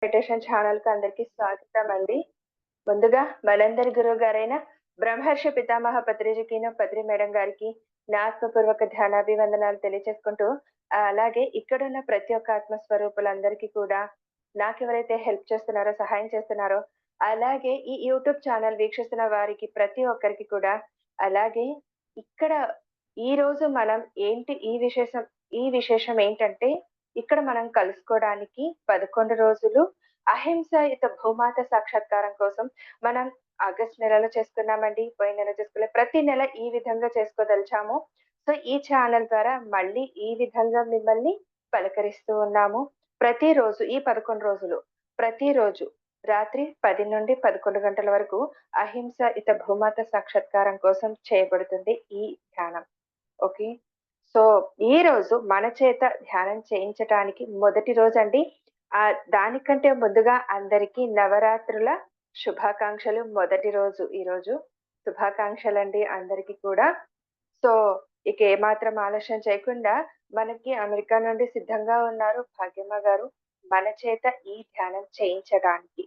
Meditation ఛానల్‌కి అందరికీ స్వాగతం అండి. ముందుగా మనందరి గురువు గారైన బ్రహ్మర్షి పితామహ పత్రిజీకిను, పత్రి మేడం గారికి నా ఆత్మపూర్వక ధ్యానాభివందనాలు తెలియచేసుకుంటూ, అలాగే ఇక్కడున్న ప్రతి ఒక్క ఆత్మస్వరూపులందరికీ కూడా నాకెవరైతే హెల్ప్ చేస్తున్నారో, సహాయం చేస్తున్నారో, అలాగే ఈ యూట్యూబ్ ఛానల్ వీక్షిస్తున్న వారికి ప్రతి ఒక్కరికి కూడా, అలాగే ఇక్కడ ఈరోజు మనం ఈ విశేషం ఏంటంటే, ఇక్కడ మనం కలుసుకోవడానికి 11 రోజులు అహింసాయుత భూమాత సాక్షాత్కారం కోసం మనం ఆగస్ట్ నెలలో చేసుకున్నామండి. పోయిన నెల చేసుకోలేదు. ప్రతి నెల ఈ విధంగా చేసుకోదలిచాము. సో, ఈ ఛానల్ ద్వారా మళ్ళీ ఈ విధంగా మిమ్మల్ని పలకరిస్తూ ఉన్నాము. ప్రతిరోజు ఈ 11 రోజులు, ప్రతిరోజు రాత్రి 10 నుండి 11 గంటల వరకు అహింసాయుత భూమాత సాక్షాత్కారం కోసం చేయబడుతుంది ఈ ధ్యానం. ఓకే. సో, ఈరోజు మన చేత ధ్యానం చేయించటానికి మొదటి రోజండి. దానికంటే ముందుగా అందరికీ నవరాత్రుల శుభాకాంక్షలు. మొదటి రోజు ఈరోజు. శుభాకాంక్షలండి అందరికీ కూడా. సో, ఇక ఏమాత్రం ఆలస్యం చేయకుండా మనకి అమెరికా నుండి సిద్ధంగా ఉన్నారు భాగ్యమ్మ గారు మన చేత ఈ ధ్యానం చేయించడానికి.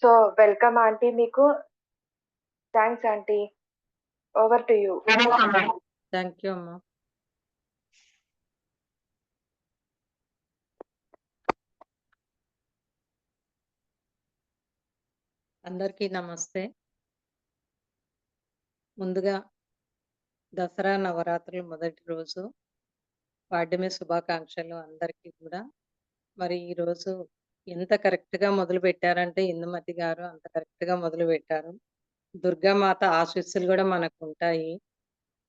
సో, వెల్కమ్ ఆంటీ మీకు. Thanks aunty. Over to you. Thank you అమ్మా. అందరికీ నమస్తే. ముందుగా దసరా నవరాత్రులు మొదటి రోజు పాడ్యమి శుభాకాంక్షలు అందరికీ కూడా. మరి ఈరోజు ఎంత కరెక్ట్‌గా మొదలుపెట్టారంటే ఇందుమతి గారు అంత కరెక్ట్‌గా మొదలుపెట్టారు. దుర్గామాత ఆశీస్సులు కూడా మనకుంటాయి.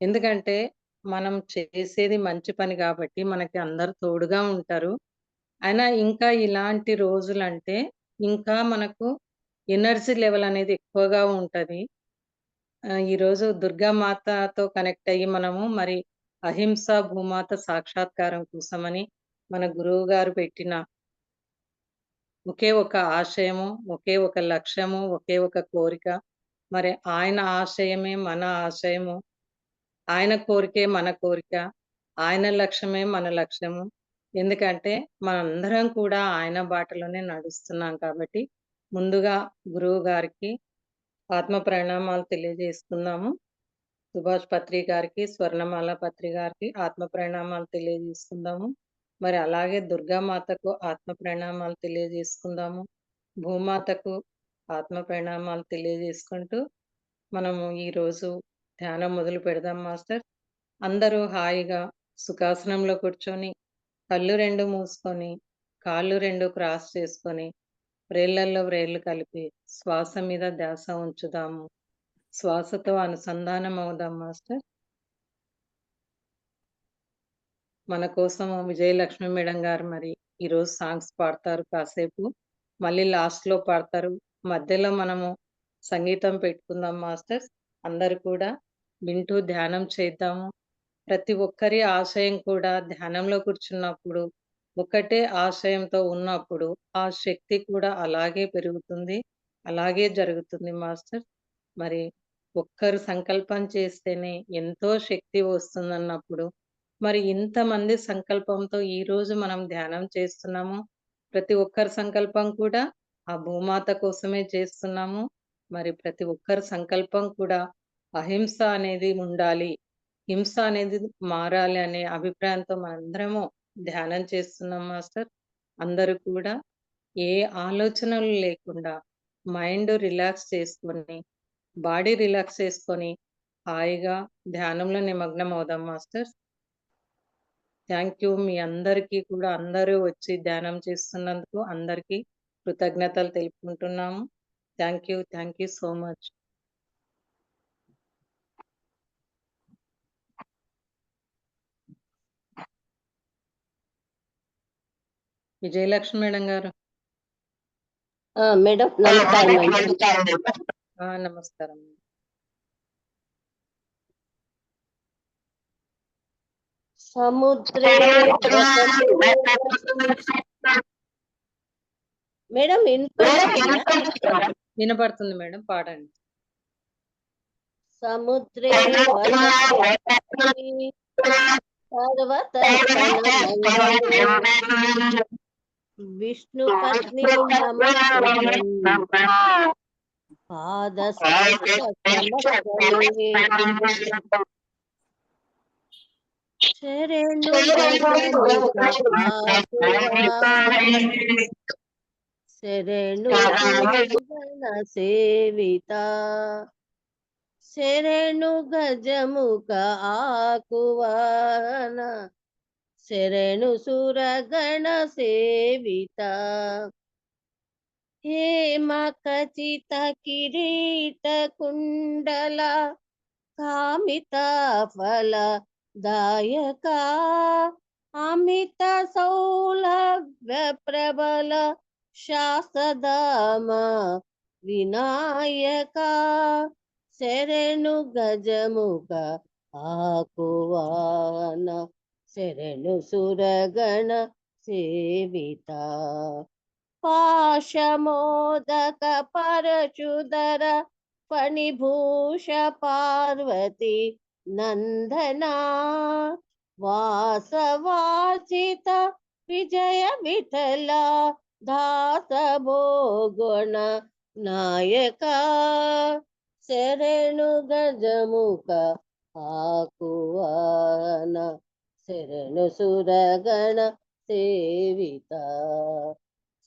ఎందుకంటే మనం చేసేది మంచి పని కాబట్టి మనకి అందరూ తోడుగా ఉంటారు. అయినా ఇంకా ఇలాంటి రోజులంటే ఇంకా మనకు ఎనర్జీ లెవెల్ అనేది ఎక్కువగా ఉంటది. ఈరోజు దుర్గామాతతో కనెక్ట్ అయ్యి మనము మరి అహింసా భూమాత సాక్షాత్కారం కోసమని మన గురువు గారు పెట్టిన ఒకే ఒక ఆశయము, ఒకే ఒక లక్ష్యము, ఒకే ఒక కోరిక. మరి ఆయన ఆశయమే మన ఆశయము. ఆయన కోరికే మన కోరిక. ఆయన లక్ష్యమే మన లక్ష్యము. ఎందుకంటే మనందరం కూడా ఆయన బాటలోనే నడుస్తున్నాం కాబట్టి ముందుగా గురువు గారికి ఆత్మ ప్రణామాలు తెలియజేసుకుందాము. సుభాష్ పత్రి గారికి, స్వర్ణమాల పత్రి గారికి ఆత్మ ప్రణామాలు తెలియజేసుకుందాము. మరి అలాగే దుర్గామాతకు ఆత్మ ప్రణామాలు తెలియజేసుకుందాము. భూమాతకు ఆత్మ ప్రణామాలు తెలియజేసుకుంటూ మనము ఈరోజు ధ్యానం మొదలు పెడదాం మాస్టర్. అందరూ హాయిగా సుఖాసనంలో కూర్చొని కళ్ళు 2 మూసుకొని, కాళ్ళు 2 క్రాస్ చేసుకొని, వ్రేళ్ళల్లో వ్రేళ్ళు కలిపి శ్వాస మీద ధ్యాస ఉంచుదాము. శ్వాసతో అనుసంధానం అవుదాం మాస్టర్. మన కోసం విజయలక్ష్మి మేడం గారు మరి ఈరోజు సాంగ్స్ పాడతారు కాసేపు. మళ్ళీ లాస్ట్‌లో పాడతారు. మధ్యలో మనము సంగీతం పెట్టుకుందాం మాస్టర్స్. అందరూ కూడా వింటూ ధ్యానం చేద్దాము. ప్రతి ఒక్కరి ఆశయం కూడా ధ్యానంలో కూర్చున్నప్పుడు ఒకటే ఆశయంతో ఉన్నప్పుడు ఆ శక్తి కూడా అలాగే పెరుగుతుంది. అలాగే జరుగుతుంది మాస్టర్. మరి ఒక్కరు సంకల్పం చేస్తేనే ఎంతో శక్తి వస్తుందన్నప్పుడు మరి ఇంతమంది సంకల్పంతో ఈరోజు మనం ధ్యానం చేస్తున్నాము. ప్రతి ఒక్కరి సంకల్పం కూడా ఆ భూమాత కోసమే చేస్తున్నాము. మరి ప్రతి ఒక్కరి సంకల్పం కూడా అహింస అనేది ఉండాలి. హింస అనేది మారాలి అనే అభిప్రాయంతో మనందరము ధ్యానం చేస్తున్నాం మాస్టర్. అందరూ కూడా ఏ ఆలోచనలు లేకుండా మైండ్ రిలాక్స్ చేసుకొని, బాడీ రిలాక్స్ చేసుకొని హాయిగా ధ్యానంలో నిమగ్నం అవుదాం మాస్టర్స్. Thank you. మీ అందరికీ కూడా అందరూ వచ్చి ధ్యానం చేస్తున్నందుకు అందరికీ కృతజ్ఞతలు తెలుపుకుంటున్నాము. Thank you so much. Vijayalakshmi madam garu. Madam నమస్కారం. నమస్కారం. సముద్రే మేడం వినపడుతుంది మేడం, పాడండి. సముద్రే పర్వత విష్ణు పత్ని నమస్తుభ్యం పాదస్పర్శ సమస్తమే శరణు గజముఖ శరణు సురగణ సేవిత శరణు గజముఖ ఆకువాన శరణు సురగణ సేవిత హేమ ఖచిత కిరీట కుండల కామిత ఫల దాయక అమిత సౌలభ్య ప్రబల శాస్త్రధామ వినాయక శరణు గజముఖ ఆకువాన శరణు సురగణ సేవిత పాశమోదక పరశుధర ఫణిభూష పార్వతి నందనా వాసవాచిత విజయ విఠల దాస భోగుణ నాయక శరణు గజముఖ ఆకువాన శరణు సురగణ సేవిత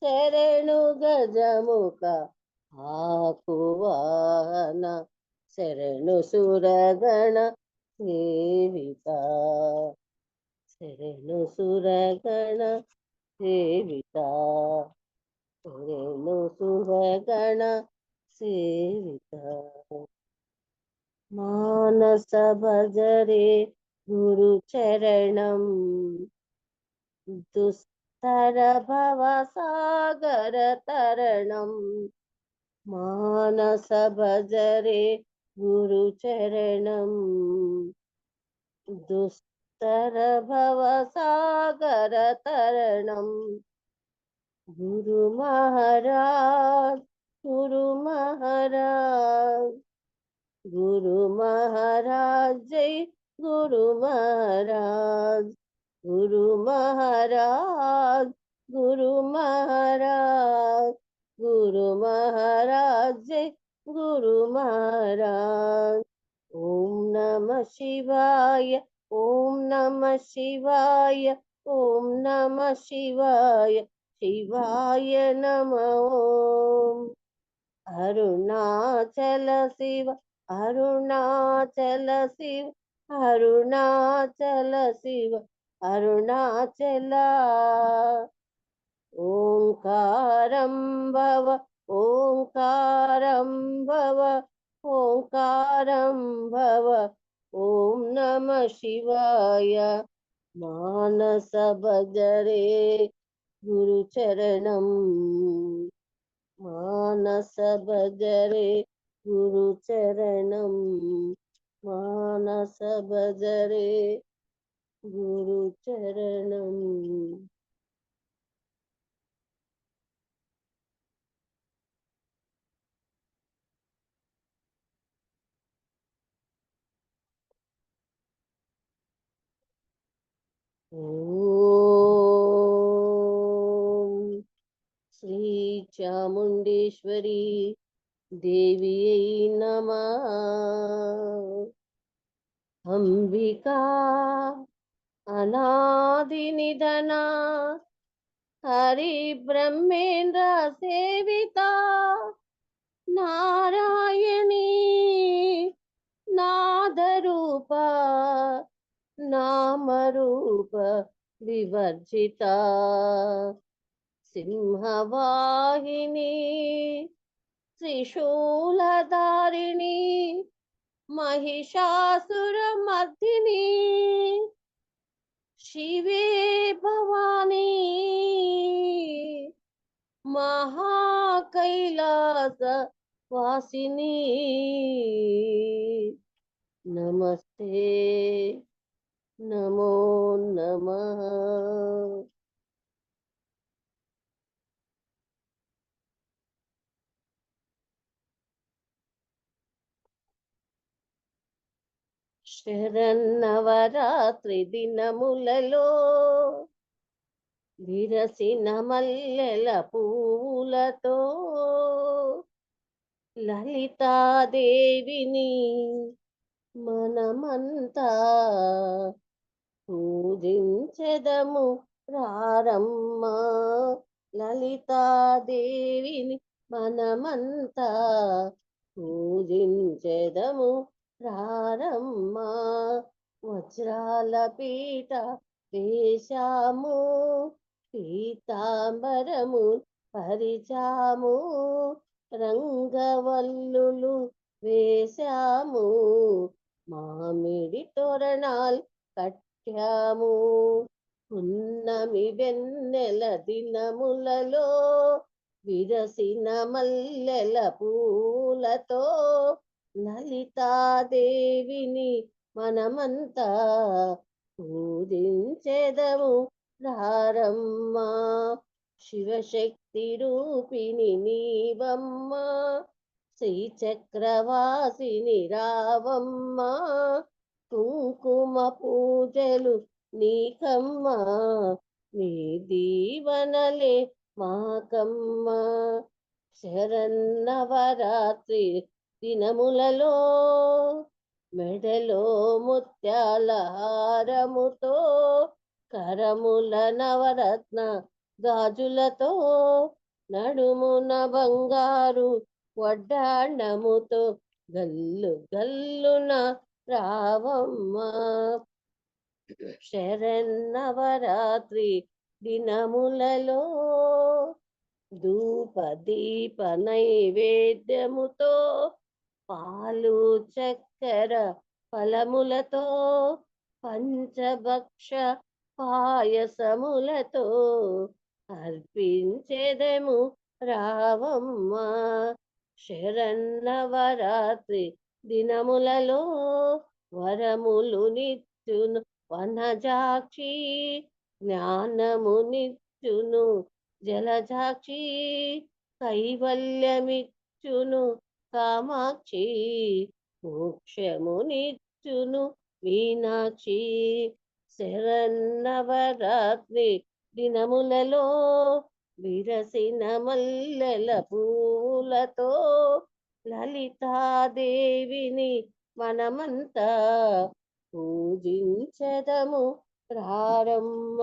శరణు గజముఖ ఆకువాన శరణు సురగణ సేవిత శరణు సురగణ సేవిత శరణు సురగణ సేవిత మానస భజరే గురు చరణం దుస్తర భవ సాగర తరణం మానస భజరే గురు చరణం దుస్తర భవ సాగర తరణం గురు మహారాజ్ గురు మహారాజ్ గురు మహారాజ్ జై గురు మహారాజ్ గురు మహారాజ్ గురు మహారాజ్ గురు మహారాజ్ జై గురు మహారాజ్ ఓం నమ శివాయ ఓం నమ శివాయ ఓం నమ శివాయ శివాయ నమో అరుణాచల శివ అరుణాచల శివ అరుణాచల శివ అరుణాచల ఓంకారం భవ ఓంకారం భవ ఓంకారం భవ ఓం నమ శివాయ మానస భజరే గురు చరణం మానస భజరే గురు చరణం మానస భజరే గురు చరణం ఓం శ్రీ చాముండేశ్వరి దేవియై నమః అంబికా అనాది నిధన హరి బ్రహ్మేంద్ర సేవిత నారాయణీ నాదరూప నామరూప వివర్జిత సింహవాహిని త్రిశూలధారిణి महिषासुरमर्दिनी शिवे भवानी महाकैलास वासिनी नमस्ते नमो नमः శరన్నవరాత్రి దినములలో విరసిన మల్లెల పూలతో లలితాదేవిని మనమంతా పూజించెదము రారమ్మ. లలితాదేవిని మనమంతా పూజించెదము రారమ్మ. వజ్రాల పీట వేశాము, పీతాంబరము పరిచాము, రంగవల్లులు వేశాము, మామిడి తోరణాలు కట్టాము. పున్నమి వెన్నెల దినములలో విరసిన మల్లెల పూలతో లలితాదేవిని మనమంతా పూజించెదము రారమ్మ. శివశక్తి రూపిణి నీవమ్మ, శ్రీచక్రవాసిని రావమ్మ. కుంకుమ పూజలు నీకమ్మ, నీ దీవనలే మాకమ్మ. శరన్నవరాత్రి దినములలో మెడలో ముత్యాల హారముతో, కరముల నవరత్న గాజులతో, నడుమున బంగారు వడ్డాణముతో గల్లు గల్లున రావమ్మ. శరన్నవరాత్రి దినములలో ధూప దీప నైవేద్యముతో, పాలు చక్కెర ఫలములతో, పంచభక్ష పాయసములతో అర్పించెదము రావమ్మ. శరన్నవరాత్రి దినములలో వరములు నిత్యును వనజాక్షి, జ్ఞానము నిత్యును జలజాక్షి, కైవల్యమిచ్చును కామాక్షి, మోక్షము నిత్యును మీనాక్షి. శరన్నవరాత్రి దినములలో విరసిన మల్లెల పూలతో లలితాదేవిని మనమంతా పూజించెదము రారమ్మ.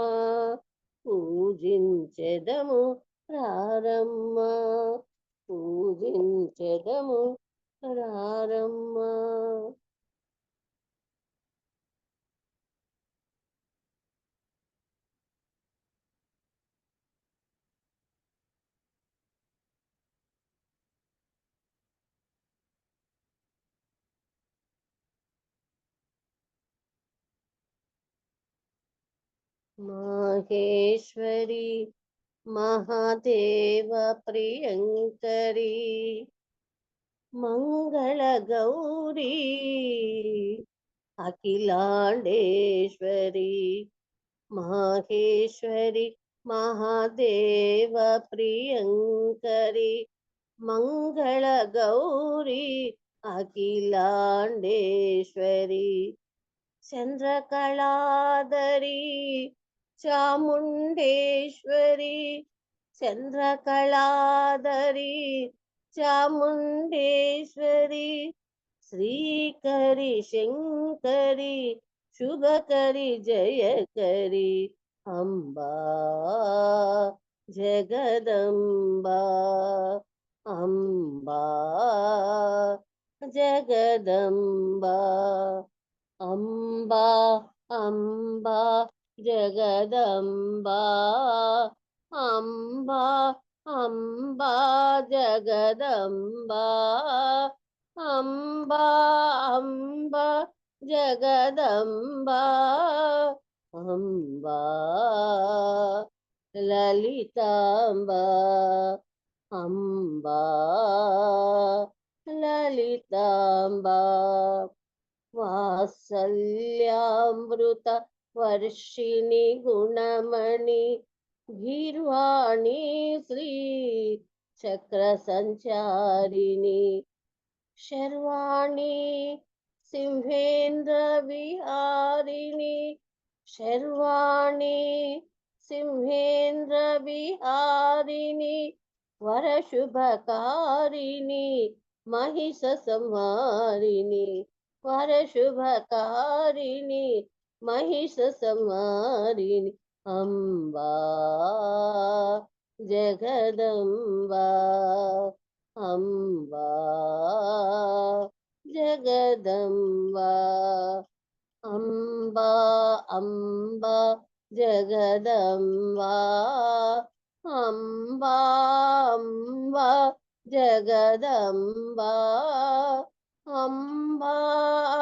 పూజించెదము రారమ్మ, పూజించెదము రారమ్మ. మాహేశ్వరి మహాదేవ ప్రియంకరి మంగళ గౌరీ అఖిలాండేశ్వరి. మాహేశ్వరి మహాదేవ ప్రియంకరి మంగళ గౌరీ అఖిలాండేశ్వరి. చంద్రకళాధరి చాముండేశ్వరి, చంద్రకళాధరి చాముండేశ్వరి. శ్రీకరి శంకరి శుభకరి జయకరి అంబా జగదంబా. అంబా జగదంబా. అంబా అంబా జగదంబా. అంబా అంబా జగదంబా. అంబా అంబా జగదంబా. అంబా లలితాంబా. అంబా లలితాంబా. వాత్సల్యామృత వర్షిణి గుణమణి గీర్వాణి శ్రీ చక్ర సంచారిణి. శర్వాణి సింహేంద్ర విహారిణి. శర్వాణి సింహేంద్ర విహారిణి వరశుభకారిణి మహిష సంహారిణి వరశుభకారిణి మహిష సంహారిణి అంబా జగదంబా అంబా జగదంబా అంబా అంబా జగదంబా అంబా అంబా జగదంబా అంబా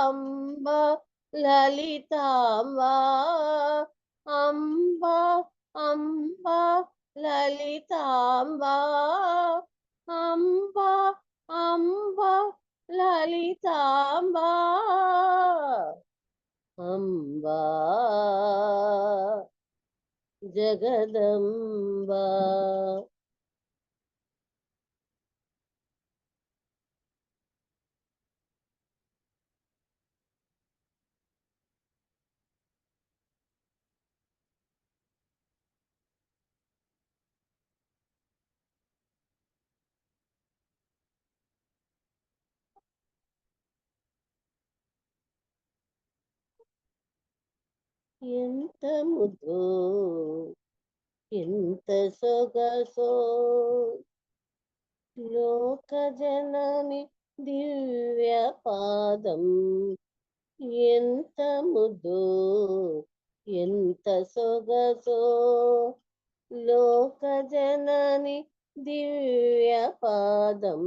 అంబా లలితాంబా అంబా అంబా లలితాంబా అంబా అంబా లలితాంబా అంబా జగదంబా. ఎంత ముద్దో ఎంత సొగసో లోక జనని దివ్య పాదం ఎంత ముద్దో ఎంత సొగసో లోక జనని దివ్య పాదం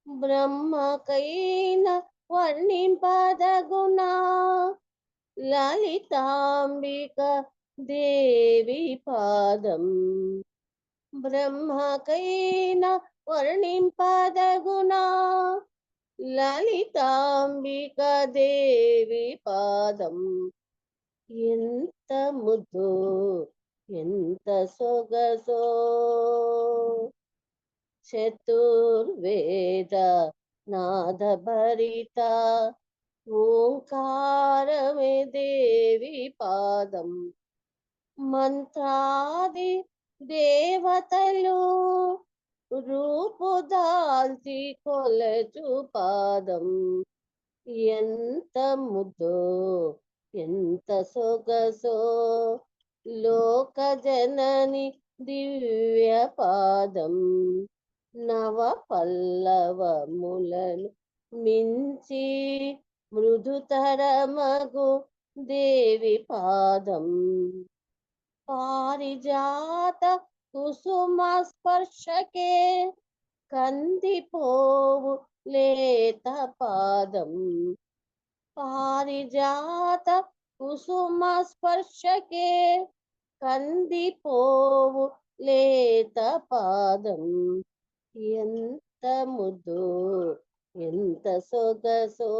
బ్రహ్మకైన వర్ణింపదగునా లలితాంబిక దేవి పాదం బ్రహ్మకైన వర్ణింపదగునా లలితాంబిక దేవి పాదం ఎంత ముద్దో ఎంత సొగసో చతుర్వేద నాద భరిత ఓంకారమే దేవి పాదం మంత్రాది దేవతలు రూపుదాల్చి కొలచు పాదం ఎంత ముద్దో ఎంత సొగసో లోక జనని దివ్య పాదం నవ పల్లవములను మించి మృదుతరమగు దేవి పాదం పారిజాత కుసుమ స్పర్శకే కందిపోవు లేత పాదం పారిజాత కుసుమ స్పర్శకే కందిపోవు లేత పాదం ఎంత ముద్దో ఎంత సొగసో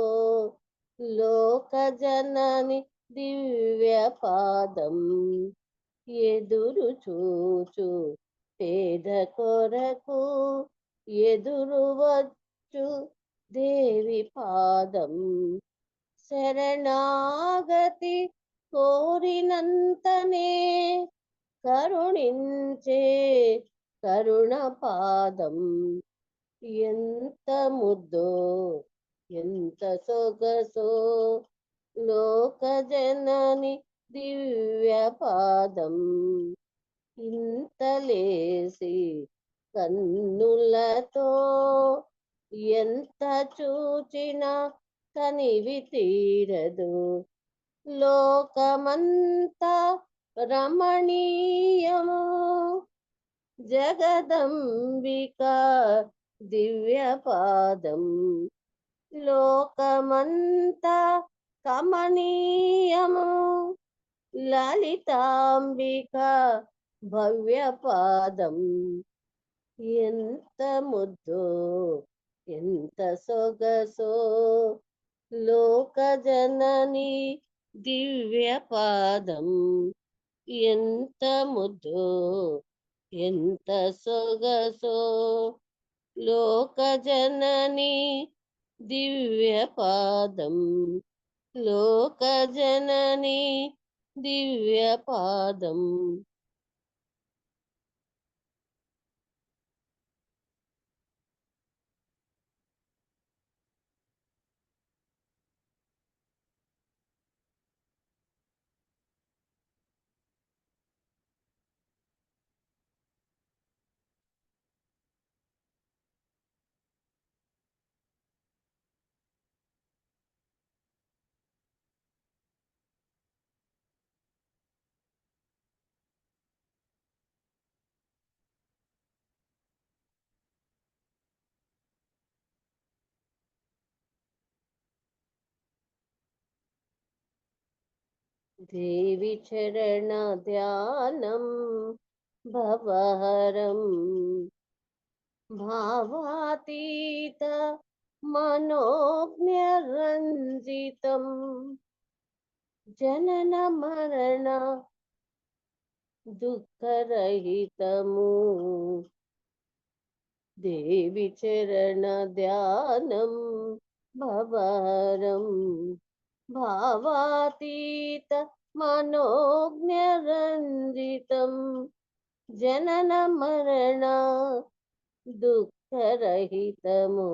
లోక జనని దివ్య పాదం ఎదురు చూచు పేద కొరకు ఎదురు వచ్చు దేవి పాదం శరణాగతి కోరినంతనే కరుణించే కరుణ పాదం ఎంత ముద్దో ఎంత సొగసో లోక జనని దివ్య పాదం ఇంతలేసి కన్నులతో ఎంత చూచినా కనివి తీరదు లోకమంతా రమణీయము జగదంబిక దివ్య పాదం లోకమంతా కమనీయము లలితాంబిక భవ్య పాదం ఎంత ముద్దో ఎంత సొగసో లోక జనని దివ్య పాదం ఎంత ముద్దో ఎంత సొగసో లోక జనని దివ్య పాదం లోక జనని దివ్యపాదం. దేవి చరణ ధ్యానం భవహరం భావాతీత మనోజ్ఞరంజితం జనన మరణ దుఃఖరహితము. దేవి చరణ ధ్యానం భవహరం భావాతీత మనోజ్ఞరంజితం జనన మరణ దుఃఖరహితము.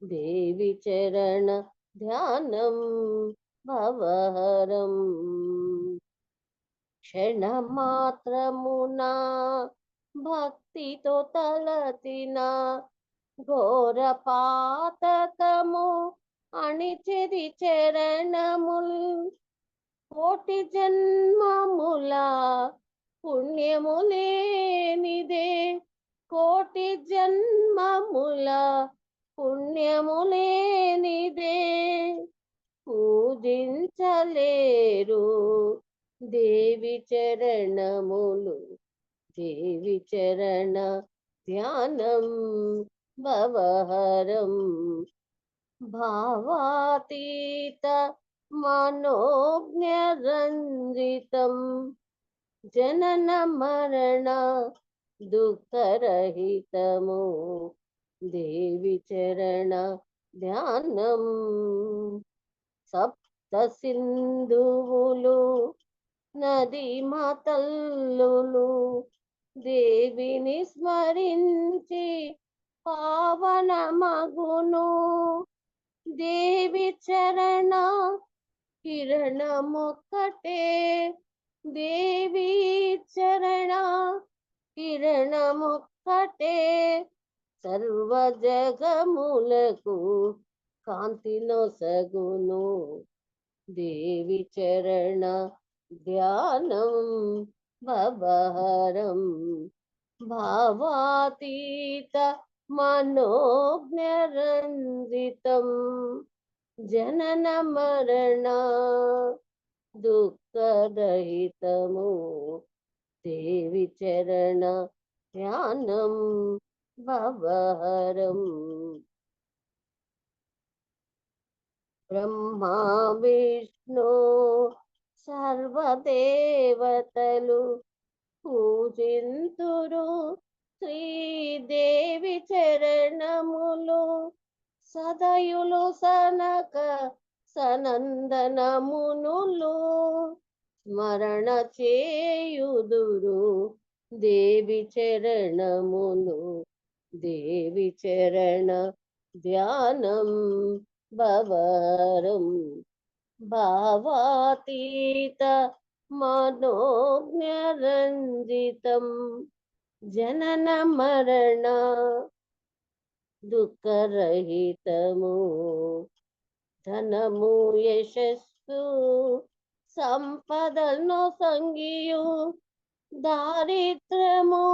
దేవి చరణ ధ్యానం భవహరం క్షణమాత్రమునా భక్తితో తలచిన ఘోర పాతకము అణిచెది చరణముల్ కోటి జన్మముల పుణ్యములేనిదే కోటి జన్మముల పుణ్యములేనిదే పూజించలేరు దేవి చరణములు. దేవి చరణ ధ్యానం భవహరం భావాతీత మనోజ్ఞరంజితం జనన మరణ దుఃఖరహితము. దేవి చరణ ధ్యానం. సప్త సింధువులు నది మాతల్లులు దేవిని స్మరించి పావన మగును. దేవి చరణ కిరణమొక్కటే దేవి చరణ కిరణమొక్కటే సర్వ జగములకు కాంతి నొసగును. దేవి చరణ ధ్యానం భవహరం భావాతీత మనోజ్ఞరంజితం జనన మరణ దుఃఖరహితము. దేవి చరణ ధ్యానం భవహరం బ్రహ్మా విష్ణు సర్వదేవతలు పూజింతురు శ్రీదేవి చరణములు. సదయులు సనక సనందనమునులు స్మరణ చేయుదురు దేవి చరణములు. దేవి చరణ ధ్యానం భవహరం భావాతీత మనోజ్ఞరంజితం జనన మరణ దుఃఖరహితము. ధనము యశస్సు సంపదను సంగియు దారిద్రము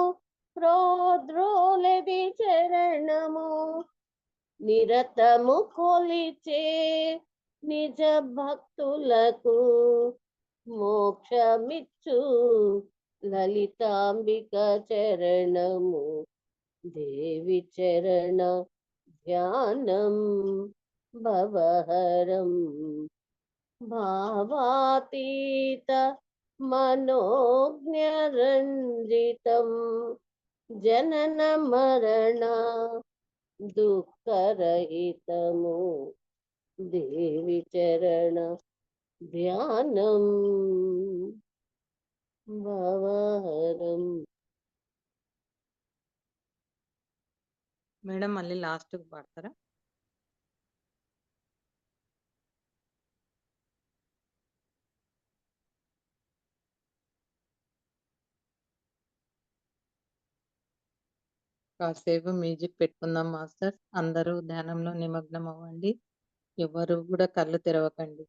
ప్రోద్రోలది చరణము. నిరతము కొలిచే నిజ భక్తులకు మోక్షమిచ్చు లలితాంబిక చరణము. దేవి చరణ ధ్యానం భవహరం భావాతీత మనోజ్ఞరంజితం జనన మరణ దుఃఖరహితము. దేవి చరణ ధ్యానం భవహరం. మేడం మళ్ళీ లాస్ట్ పాడతారా? కాసేపు మ్యూజిక్ పెట్టుకుందాం మాస్టర్. అందరూ ధ్యానంలో నిమగ్నం అవ్వండి. ఎవరు కూడా కళ్ళు తెరవకండి.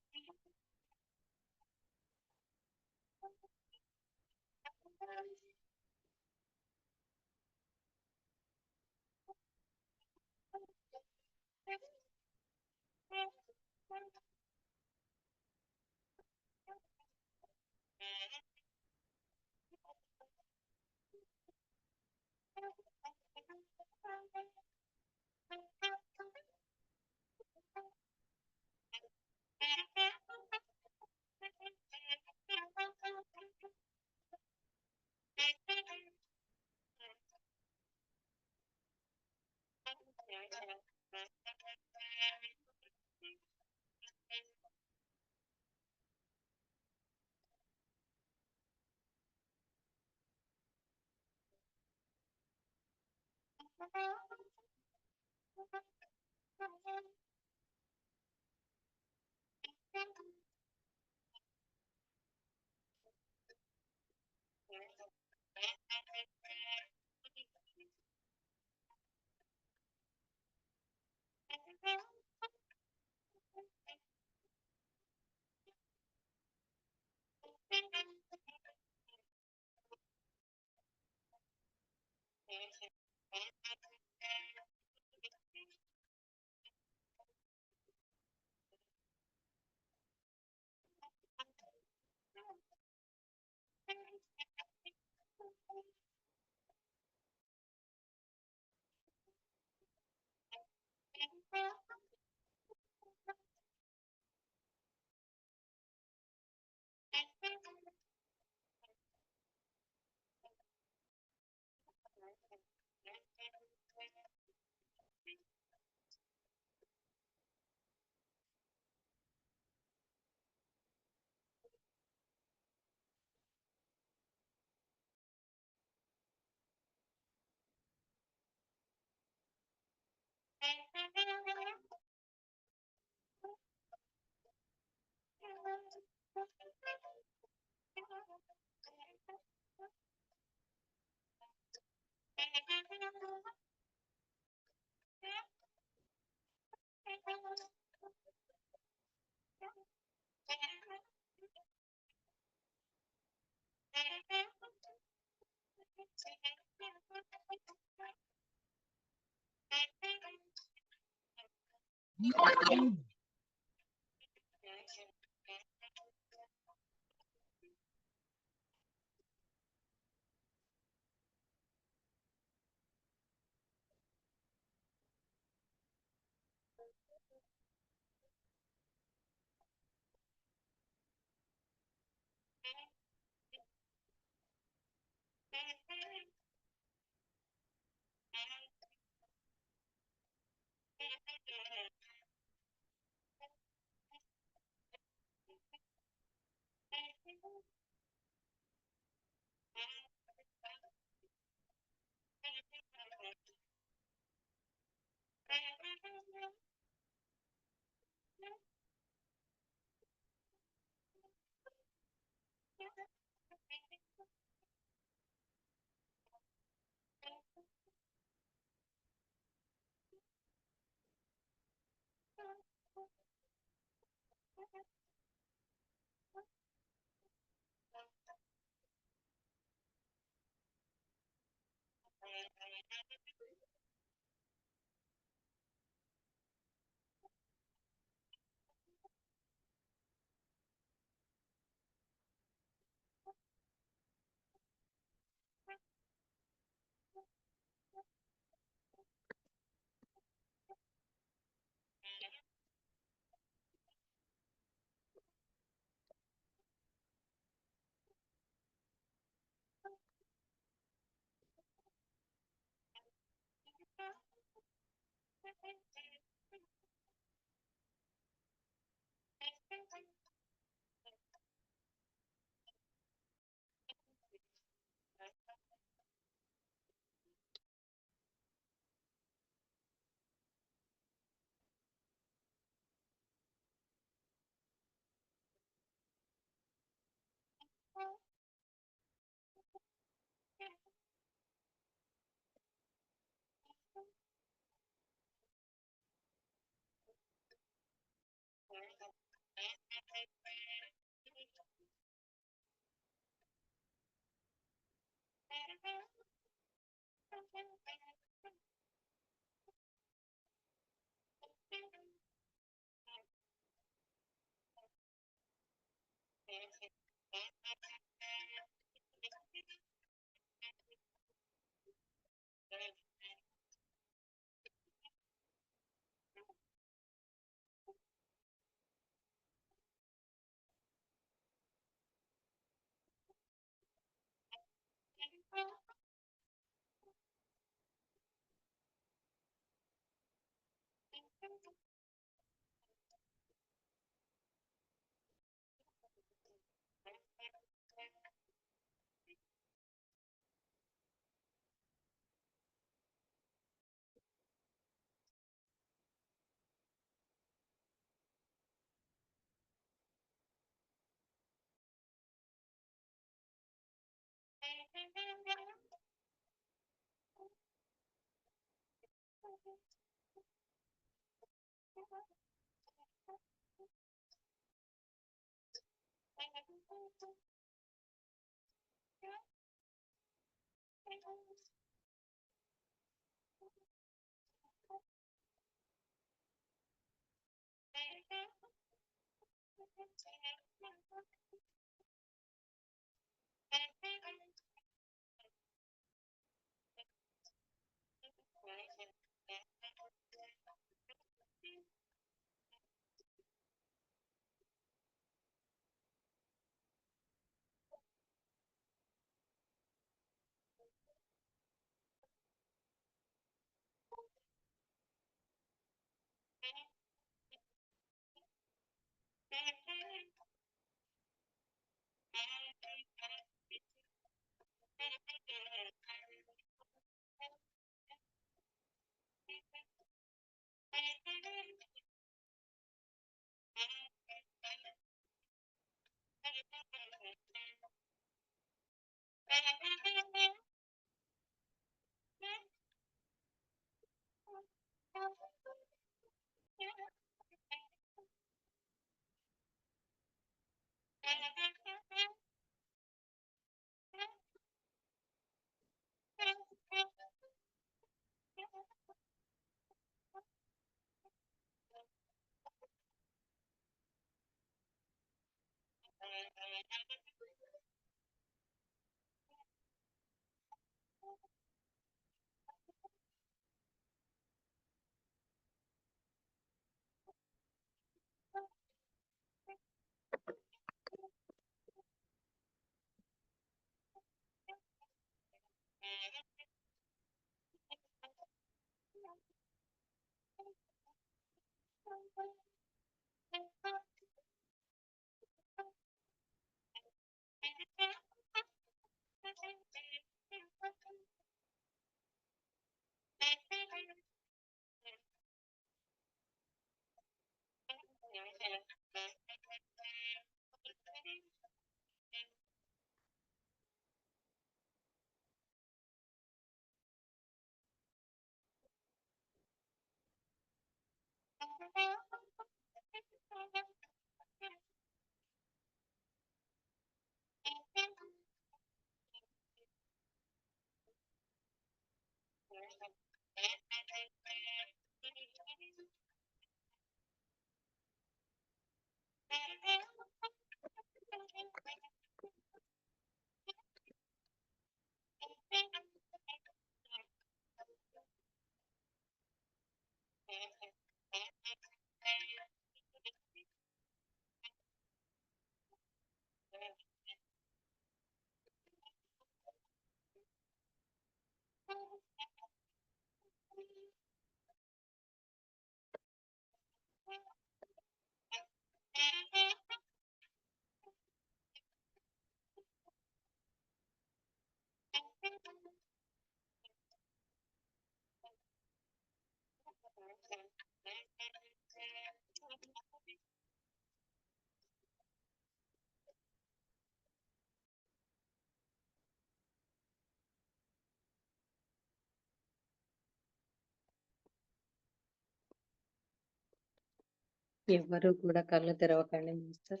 ఎవ్వరూ కూడా కళ్ళు తెరవకండి మాస్టర్.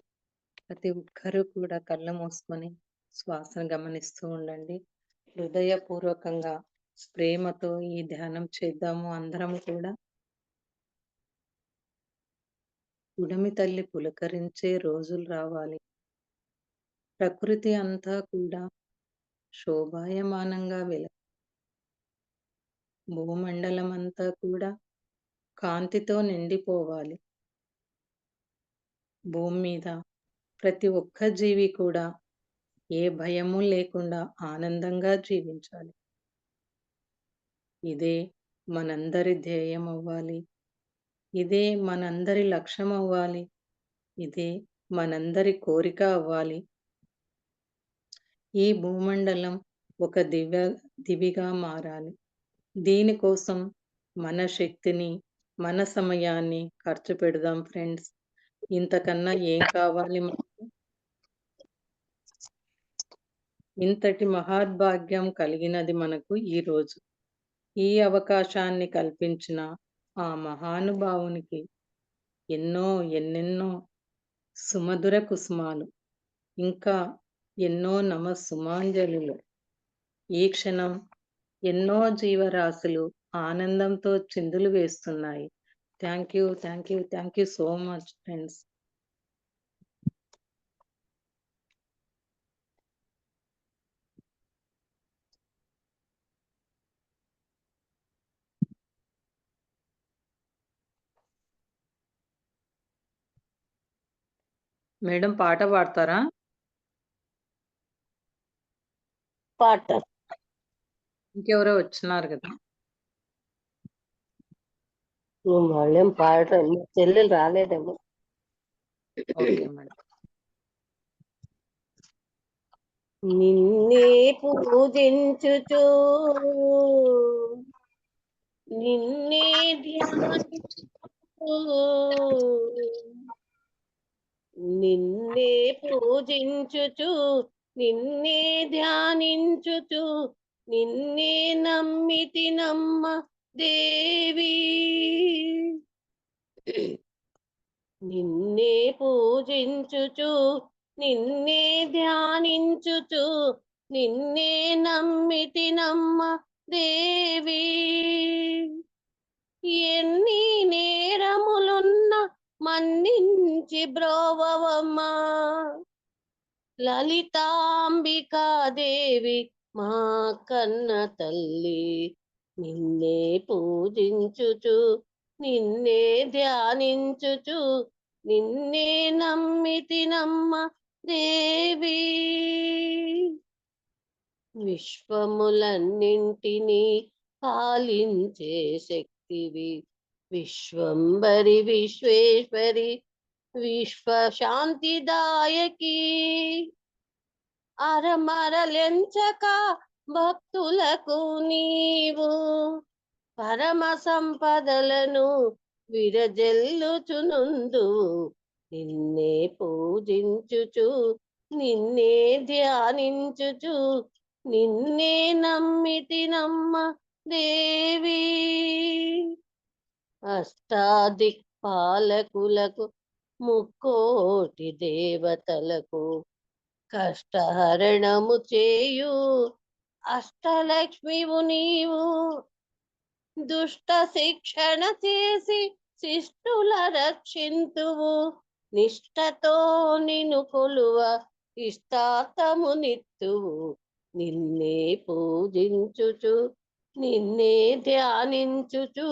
ప్రతి ఒక్కరూ కూడా కళ్ళు మూసుకొని శ్వాసను గమనిస్తూ ఉండండి. హృదయపూర్వకంగా ప్రేమతో ఈ ధ్యానం చేద్దాము అందరం కూడా. ఉడమి తల్లి పులకరించే రోజులు రావాలి. ప్రకృతి అంతా కూడా శోభాయమానంగా భూమండలం అంతా కూడా కాంతితో నిండిపోవాలి. భూమి మీద ప్రతి ఒక్క జీవి కూడా ఏ భయము లేకుండా ఆనందంగా జీవించాలి. ఇదే మనందరి ధ్యేయం అవ్వాలి. ఇదే మనందరి లక్ష్యం అవ్వాలి. ఇదే మనందరి కోరిక అవ్వాలి. ఈ భూమండలం ఒక దివిగా మారాలి. దీనికోసం మన శక్తిని, మన సమయాన్ని ఖర్చు పెడదాం ఫ్రెండ్స్. ఇంతకన్నా ఏం కావాలి మనకు? ఇంతటి మహద్భాగ్యం కలిగినది మనకు ఈ రోజు. ఈ అవకాశాన్ని కల్పించిన ఆ మహానుభావునికి ఎన్నెన్నో సుమధుర కుసుమాలు, ఇంకా ఎన్నో నమస్సుమాంజలులు. ఈ క్షణం ఎన్నో జీవరాశులు ఆనందంతో చిందులు వేస్తున్నాయి. Thank you so much friends. Madam పాట పాడతారా? పాట ఇంకెవరో వచ్చినారు కదా. నువ్వు వాళ్ళేం పాడటం చెల్లెలు రాలేదేమో. Okay madam. నిన్నే పూజించుచు నిన్నే ధ్యానించుచు నిన్నే పూజించుచు నిన్నే ధ్యానించుచు నిన్నే నమ్మితి నమ్మ దేవి. నిన్నే పూజించుచు నిన్నే ధ్యానించుచు నిన్నే నమ్మితి నమ్మ దేవి. ఎన్ని నేరములున్న మన్నించి బ్రోవవమ్మా లలితాంబికాదేవి మా కన్న తల్లి. నిన్నే పూజించుచు నిన్నే ధ్యానించుచు నిన్నే నమ్మితి నమ్మ దేవి. విశ్వములన్నింటినీ పాలించే శక్తివి, విశ్వంబరి విశ్వేశ్వరి విశ్వశాంతిదాయకి. అరమరలెంచక భక్తులకు నీవు పరమ సంపదలను విరజల్లుచునుందు. నిన్నే పూజించుచు నిన్నే ధ్యానించుచు నిన్నే నమ్మితి నమ్మ దేవి. అష్టాదిక్పాలకులకు ముక్కోటి దేవతలకు కష్టహరణము చేయు అష్టలక్ష్మివు నీవు. దుష్ట శిక్షణ చేసి శిష్టుల రక్షింతువు, నిష్టతో నిను కొలువ ఇష్టార్థము నిత్తువు. నిన్నే పూజించుచు నిన్నే ధ్యానించుచు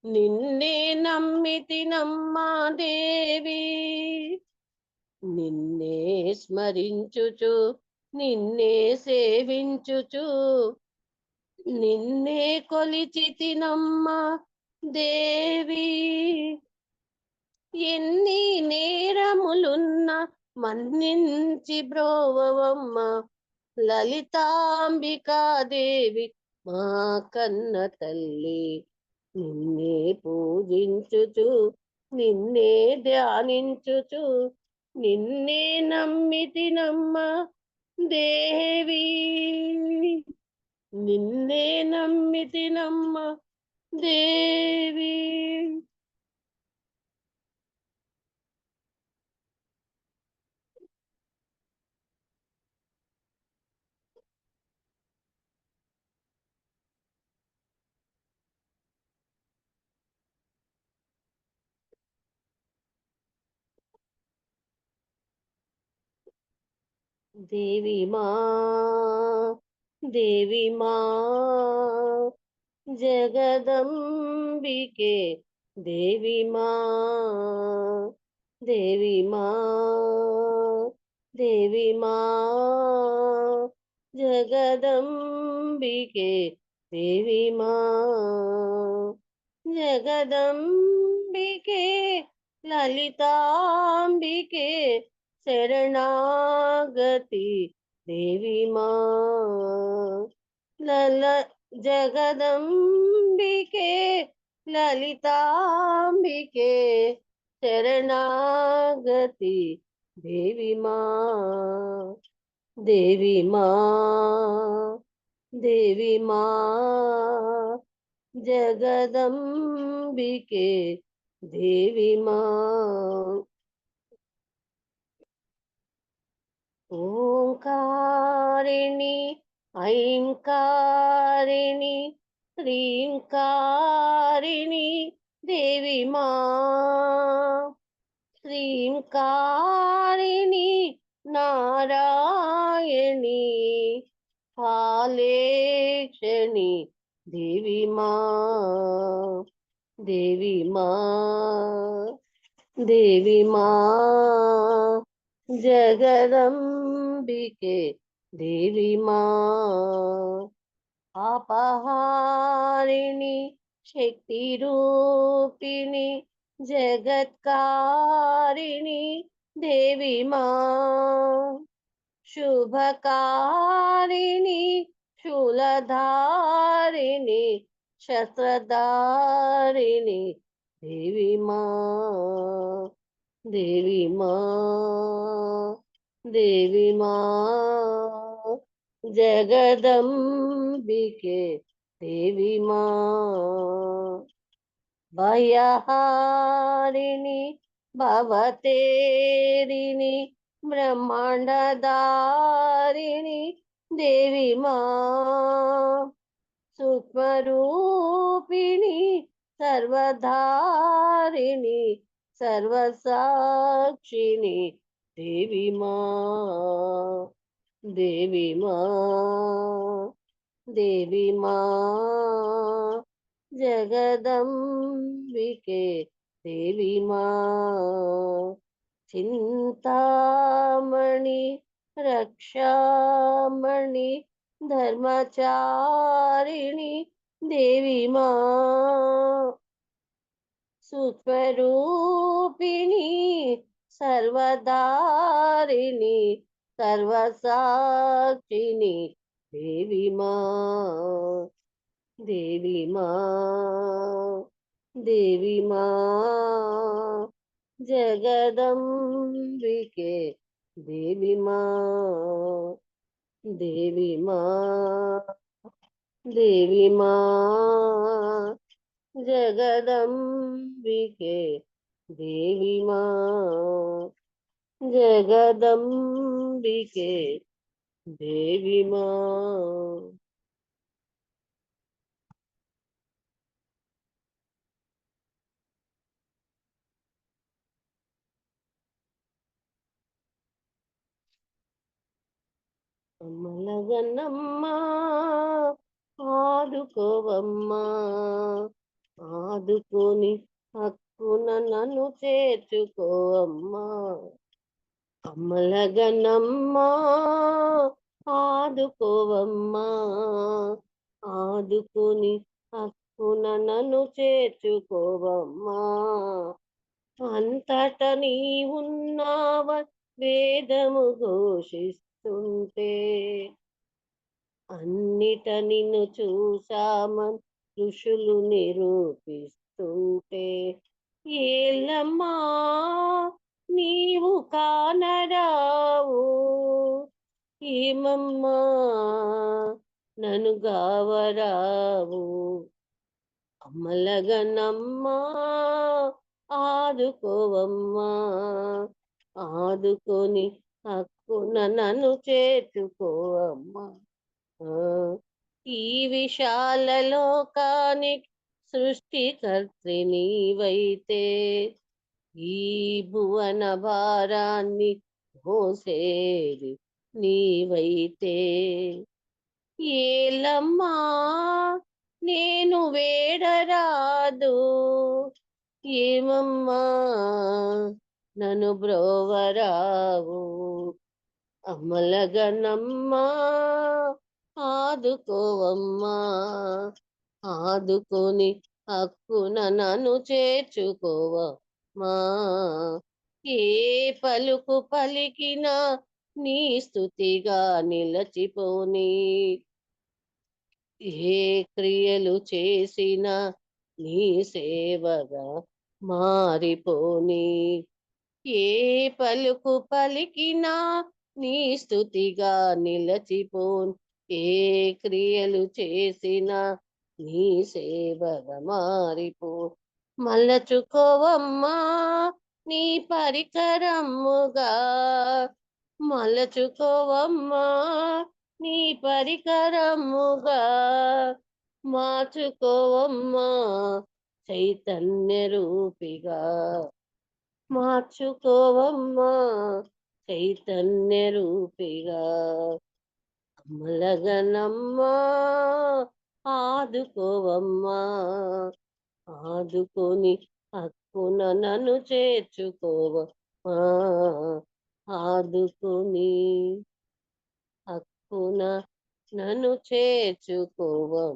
నిన్నే నమ్మితి నమ్మా దేవి. నిన్నే స్మరించుచు నిన్నే సేవించుచు నిన్నే కొలిచితి నమ్మ దేవి. ఎన్ని నేరములున్న మన్నించి బ్రోవవమ్మ లలితాంబికాదేవి మా కన్న తల్లి. నిన్నే పూజించుచు నిన్నే ధ్యానించుచు నిన్నే నమ్మితి నమ్మ దేవి. నిన్నే నమ్మితి నమ్మ దేవి. దేవి మా దేవి మా జగదంబికే దేవి మా దేవి మా దేవి మా జగదంబికే దేవి మా జగదంబికే లలితాంబికే శరణాగతి దేవి మా లల జగదంబికే లలితాంబికే శరణాగతి దేవి మా దేవి మా దేవి మా జగదంబికే దేవి మా ఓంకారిణి ఐంకారిణి శ్రీంకారిణి దేవి మా శ్రీంకారిణి నారాయణి కాళేక్షణి దేవి మా దేవి మా దేవి మా జగదంబికే దేవి మా ఆపహారిణి శక్తి రూపిణి జగత్కారిణి దేవి మా శుభకారిణి శూలధారిణి శస్త్రధారిణి దేవి మా దేవి మా దేవి మా జగదంబికే దేవి మా భయహారిణి భవతేరిణి బ్రహ్మాండధారిణి దేవి మా సూక్ష్మరూపిణి సర్వధారిణి సర్వసాక్షిణి దేవి మా దేవి మా దేవి మా జగదంబికే దేవి మా చింతామణి రక్షామణి ధర్మచారిణి దేవి మా సూక్ష్మరూపిణి సర్వధారిణి సర్వసాక్షిణి దేవి మా దేవి మా దేవి మా జగదంబికే దేవి మా దేవి మా దేవి మా జగదంబికే దేవి మా జగదంబికే దేవి మా అమ్మలగన్నమ్మా ఆదుకోవమ్మా ఆదుకొని హక్కున నన్ను చేర్చుకోవమ్మా అమ్మలగన్నమ్మా ఆదుకోవమ్మా ఆదుకొని హక్కున నన్ను చేర్చుకోవమ్మా అంతట నీ ఉన్నావ వేదము ఘోషిస్తుంటే అన్నిట నిన్ను చూశామని ఋషులు నిరూపిస్తుంటే ఏలమ్మా నీవు కానరావు ఏమమ్మా నన్ను గావరావు అమ్మలగనమ్మా ఆదుకోవమ్మా ఆదుకొని హక్కున నన్ను చేర్చుకోవమ్మా ఈ విశాల లోకానికి సృష్టికర్త్రి నీవైతే ఈ భువన భారాన్ని మోసేది నీవైతే ఏలమ్మా నేను వేడరాదు ఏమమ్మా నన్ను బ్రోవరావు అమ్మలగనమ్మా ఆదుకోవమ్మా ఆదుకొని హక్కున నన్ను చేర్చుకోవమ్మా ఏ పలుకు పలికినా నీ స్తుతిగా నిలచిపోని ఏ క్రియలు చేసినా నీ సేవగా మారిపోని ఏ పలుకు పలికినా నీ స్తుతిగా నిలచిపోన్ ఏ క్రియలు చేసినా నీ సేవగా మారిపో మలచుకోవమ్మా నీ పరికరముగా మలచుకోవమ్మా నీ పరికరముగా మార్చుకోవమ్మా చైతన్య రూపిగా మార్చుకోవమ్మా చైతన్య రూపిగా అమ్మలగనమ్మా ఆదుకోవమ్మా ఆదుకొని హక్కున నన్ను చేర్చుకోవమ్మా ఆదుకొని హక్కున నన్ను చేర్చుకోవమ్మా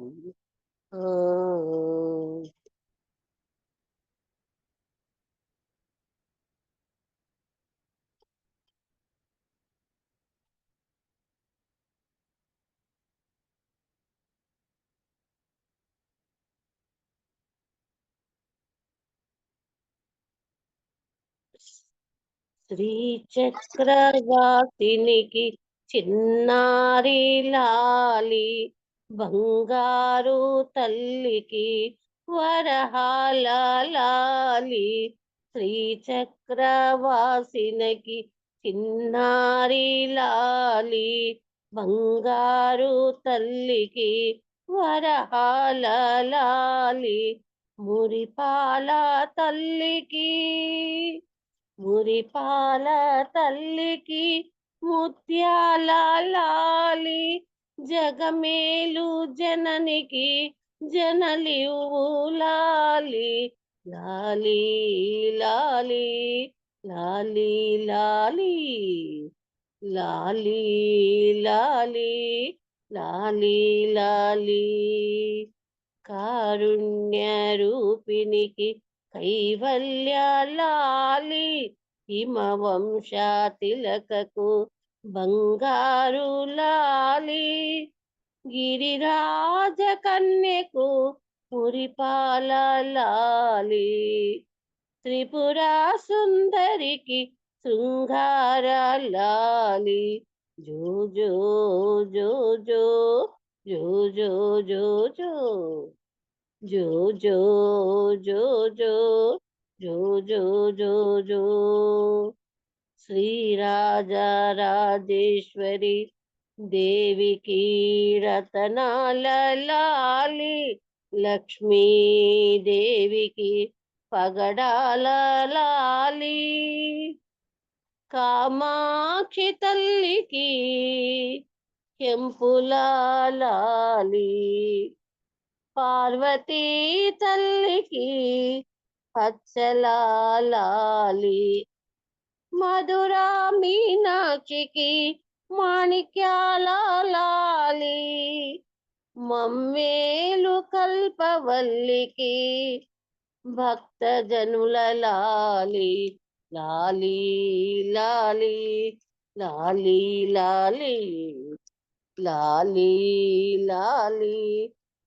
శ్రీచక్రవాసినికి చిన్నారి లాలి బంగారు తల్లికి వరహాల లాలి శ్రీచక్రవాసినికి చిన్నారి లాలి బంగారు తల్లికి వరహాల లాలి మురిపాల తల్లికి మురిపాల తల్లికి ముత్యాల లాలి జగమేలు జననికి జనలివు లాలి లాలి లాలి లాలి లాలి లాలి లాలి లాలి లాలి కారుణ్య రూపినికి కైవల్య లాలి హిమవంశ తిలకకు బంగారు లాలి గిరిరాజ కన్యకు మురిపాల లాలి త్రిపుర సుందరికి శృంగార లాలి జో జో జో జో జో జో జో జో జో జో జో జో జో జో జో శ్రీరాజరాజేశ్వరి దేవికి రతనాల లాలి లక్ష్మీదేవికి పగడాల లాలి కామాక్షి తల్లికి కెంపుల లాలి పార్వతీ తల్లికి పచ్చలాలి మధురా మీనాక్షికి మాణిక్యాల లాలి మమ్మేలు కల్పవల్లికి భక్త జనుల లాలి లాలి లాలి లాలి లాలి లాలి లాలి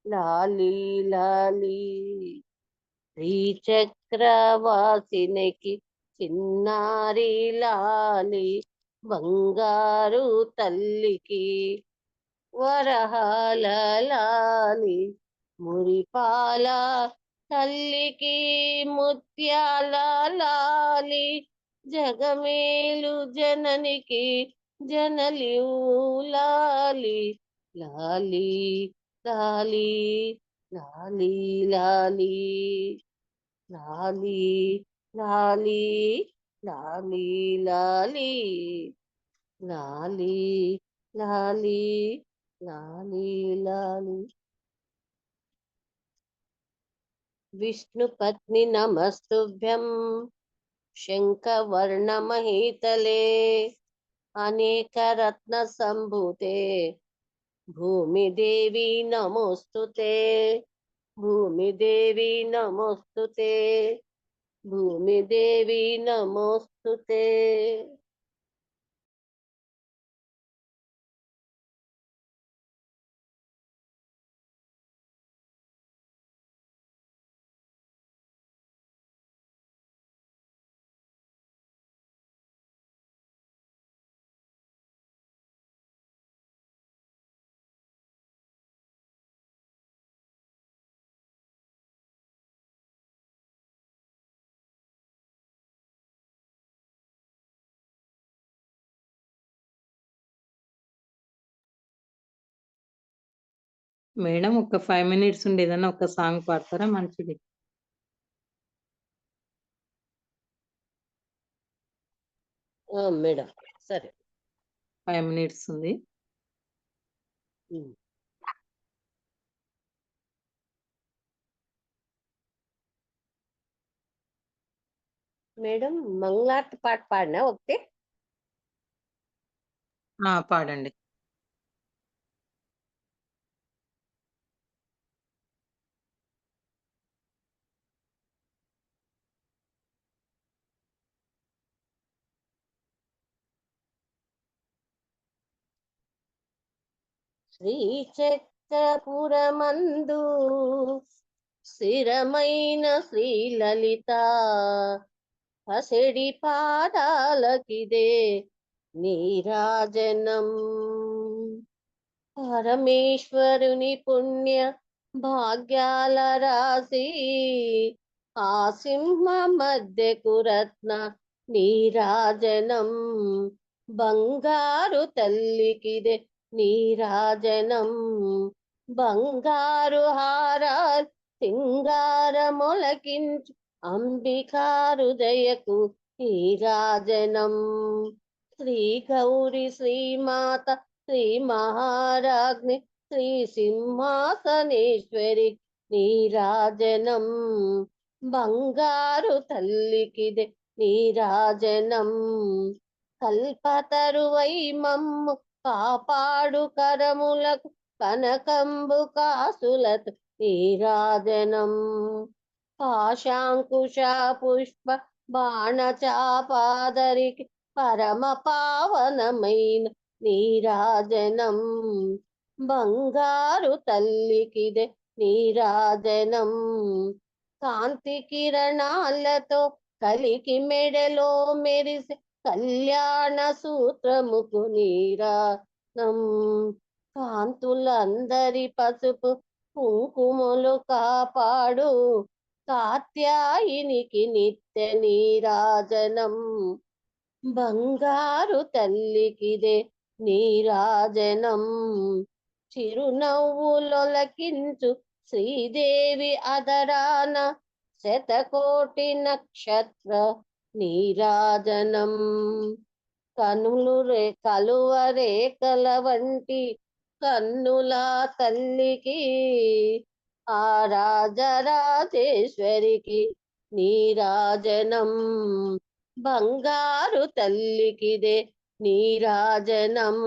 లాలి లాలి శ్రీచక్రవాసినికి చిన్నారి లాలి బంగారు తల్లికి వరహాల లాలి మురిపాల తల్లికి ముత్యాల లాలి జగమేలు జననికి జనలివు లాలి లాలి లాలి లాలి లాలి లాలి లాలి లాలి లాలి లాలి లాలి లాలి లాలి. విష్ణుపత్ని నమస్తుభ్యం శంఖవర్ణమహీతలే అనేక రత్న సంభూతే భూమిదేవి నమోస్తుతే భూమిదేవి నమోస్తుతే భూమిదేవి నమోస్తుతే. మేడం ఒక 5 మినిట్స్ ఉండి ఏదైనా ఒక సాంగ్ పాడతారా? మంచిది. మేడం సరే. 5 మినిట్స్ ఉంది. మేడం మంగళారతి పాట పాడినా ఒకటి. పాడండి. శ్రీచక్రపురమందు స్థిరమైన శ్రీలలిత పసిడి పాదాలకిదే నీరాజనం. పరమేశ్వరుని పుణ్య భాగ్యాల రాశి ఆ సింహ మధ్యకు రత్న నీరాజనం. బంగారు తల్లికిదే నీరాజనం. బంగారు హారాలు సింగార మొలకించు అంబికారుదయకు నీరాజనం. శ్రీ గౌరి శ్రీమాత శ్రీ మహారాజ్ని శ్రీ సింహాసనేశ్వరి నీరాజనం. బంగారు తల్లికిదే నీరాజనం. కల్పతరువై మమ్ము కాపాడు కరములకు కనకంబు కాసులతో నీరాజనం. పాశాంకుశ పుష్ప బాణ చాపాదరికి పరమ పావనమైన నీరాజనం. బంగారు తల్లికిదే నీరాజనం. కాంతి కిరణాలతో కలికి మెడలో మెరిసే కళ్యాణ సూత్రముకు నీరాజనం. కాంతులందరి పసుపు కుంకుమలు కాపాడు కాత్యాయినికి నిత్య నీరాజనం. బంగారు తల్లికిదే నీరాజనం. చిరునవ్వులొలకించు శ్రీదేవి అదరాన శతకోటి నక్షత్ర నీరాజనం. కలువ రేఖల వంటి కన్నుల తల్లికి ఆ రాజరాజేశ్వరికి నీరాజనం. బంగారు తల్లికిదే నీరాజనం.